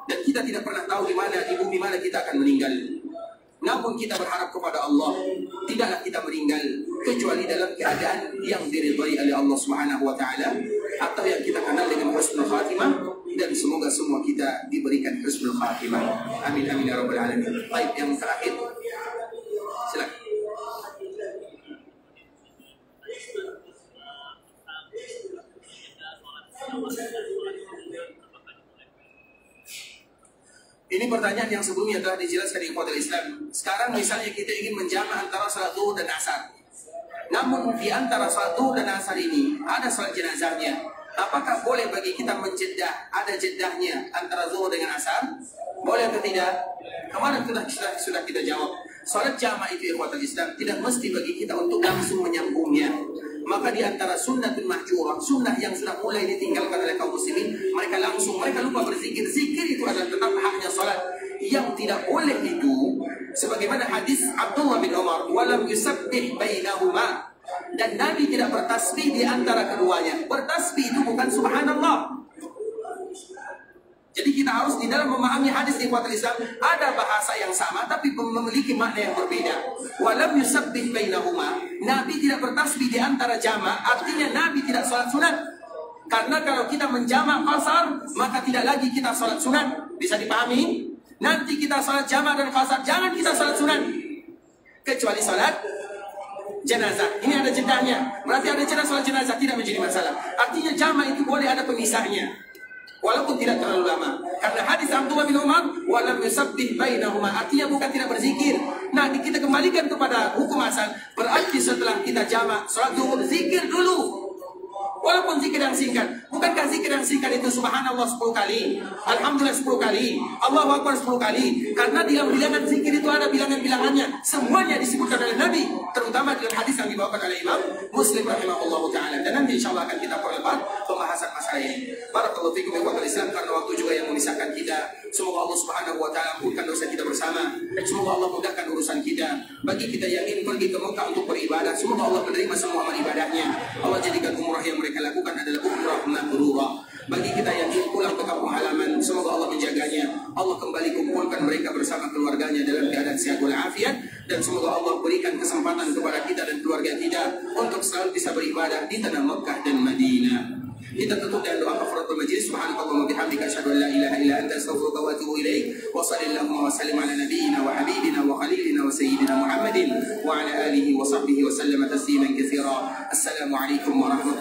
Speaker 2: Dan kita tidak pernah tahu di mana, di bumi mana kita akan meninggal. Namun kita berharap kepada Allah, tidaklah kita meninggal kecuali dalam keadaan yang diridhai oleh Allah Subhanahu wa taala, atau yang kita kenal dengan husnul khatimah, dan semoga semua kita diberikan husnul khatimah. Amin amin ya rabbal alamin. Baik, yang terakhir. Silakan. Ini pertanyaan yang sebelumnya telah dijelaskan di ikhwatul Islam. Sekarang misalnya kita ingin menjamak antara salat zuhur dan asar. Namun di antara salat zuhur dan asar ini ada salat jenazahnya. Apakah boleh bagi kita menjedah, ada jedahnya antara zuhur dengan asar? Boleh atau tidak? Kemarin sudah kita jawab. Salat jamak itu ikhwatul Islam tidak mesti bagi kita untuk langsung menyambungnya. Maka di antara sunnatul mahjurah, sunnah yang sudah mulai ditinggalkan oleh kaum muslimin, mereka lupa berzikir. Zikir itu adalah tetap haknya salat. Yang tidak boleh itu, sebagaimana hadis Abdullah bin Umar, walam yusabbih bainahuma, dan Nabi tidak bertasbih di antara keduanya. Bertasbih itu bukan subhanallah. Jadi kita harus di dalam memahami hadis di ikhwatul Islam, ada bahasa yang sama tapi memiliki makna yang berbeda. Walam yusabbih bainahuma, Nabi tidak bertasbih di antara jamaah, artinya Nabi tidak salat sunat. Karena kalau kita menjamak asar, maka tidak lagi kita salat sunat. Bisa dipahami? Nanti kita salat jamaah dan qasar, jangan kita salat sunan kecuali salat jenazah. Ini ada jedahnya. Berarti ada jedah salat jenazah tidak menjadi masalah. Artinya jamaah itu boleh ada pemisahnya, walaupun tidak terlalu lama. Karena hadis Abdullah bin Umar, walam yusabbih bainahuma, artinya bukan tidak berzikir. Nah, kita kembalikan kepada hukum asal. Berarti setelah kita jamaah salat zuhur, zikir dulu. Walaupun zikir yang singkat. Bukankah zikir yang singkat itu subhanallah 10 kali, alhamdulillah 10 kali, Allahu akbar 10 kali? Karena di dalam bilangan zikir itu ada bilangan-bilangannya. Semuanya disebutkan oleh Nabi, terutama dalam hadis yang dibawakan oleh Imam Muslim rahimahullahu taala. Dan nanti insyaallah akan kita perlebar pembahasan masalah ini. Barakallahu fikum wa Islam, karena waktu juga yang memisahkan kita. Semoga Allah Subhanahu wa taala ampunkan dosa kita bersama. Semoga Allah mudahkan urusan kita. Bagi kita yang ingin pergi ke Mekah untuk beribadah, semoga Allah menerima semua amal ibadahnya. Allah jadikan umrah yang mereka lakukan adalah umrah mabrurah. Bagi kita yang ingin pulang ke kampung halaman, semoga Allah menjaganya. Allah kembali kumpulkan mereka bersama keluarganya dalam keadaan sehat walafiat, dan semoga Allah berikan kesempatan kepada kita dan keluarga kita untuk selalu bisa beribadah di tanah Mekah dan Madinah. Kita tutup dengan doa kafaratul majlis. Subhanakallahumma wa bihamdika asyhadu an la ilaha illa anta astaghfiruka wa atubu ilaik. Wa sallallahu wa sallim ala nabiyyina wa habibina wa khalilina wa sayyidina Muhammadin wa ala alihi wa sahbihi wa sallama tasliman katsira. Assalamu alaikum warahmatullahi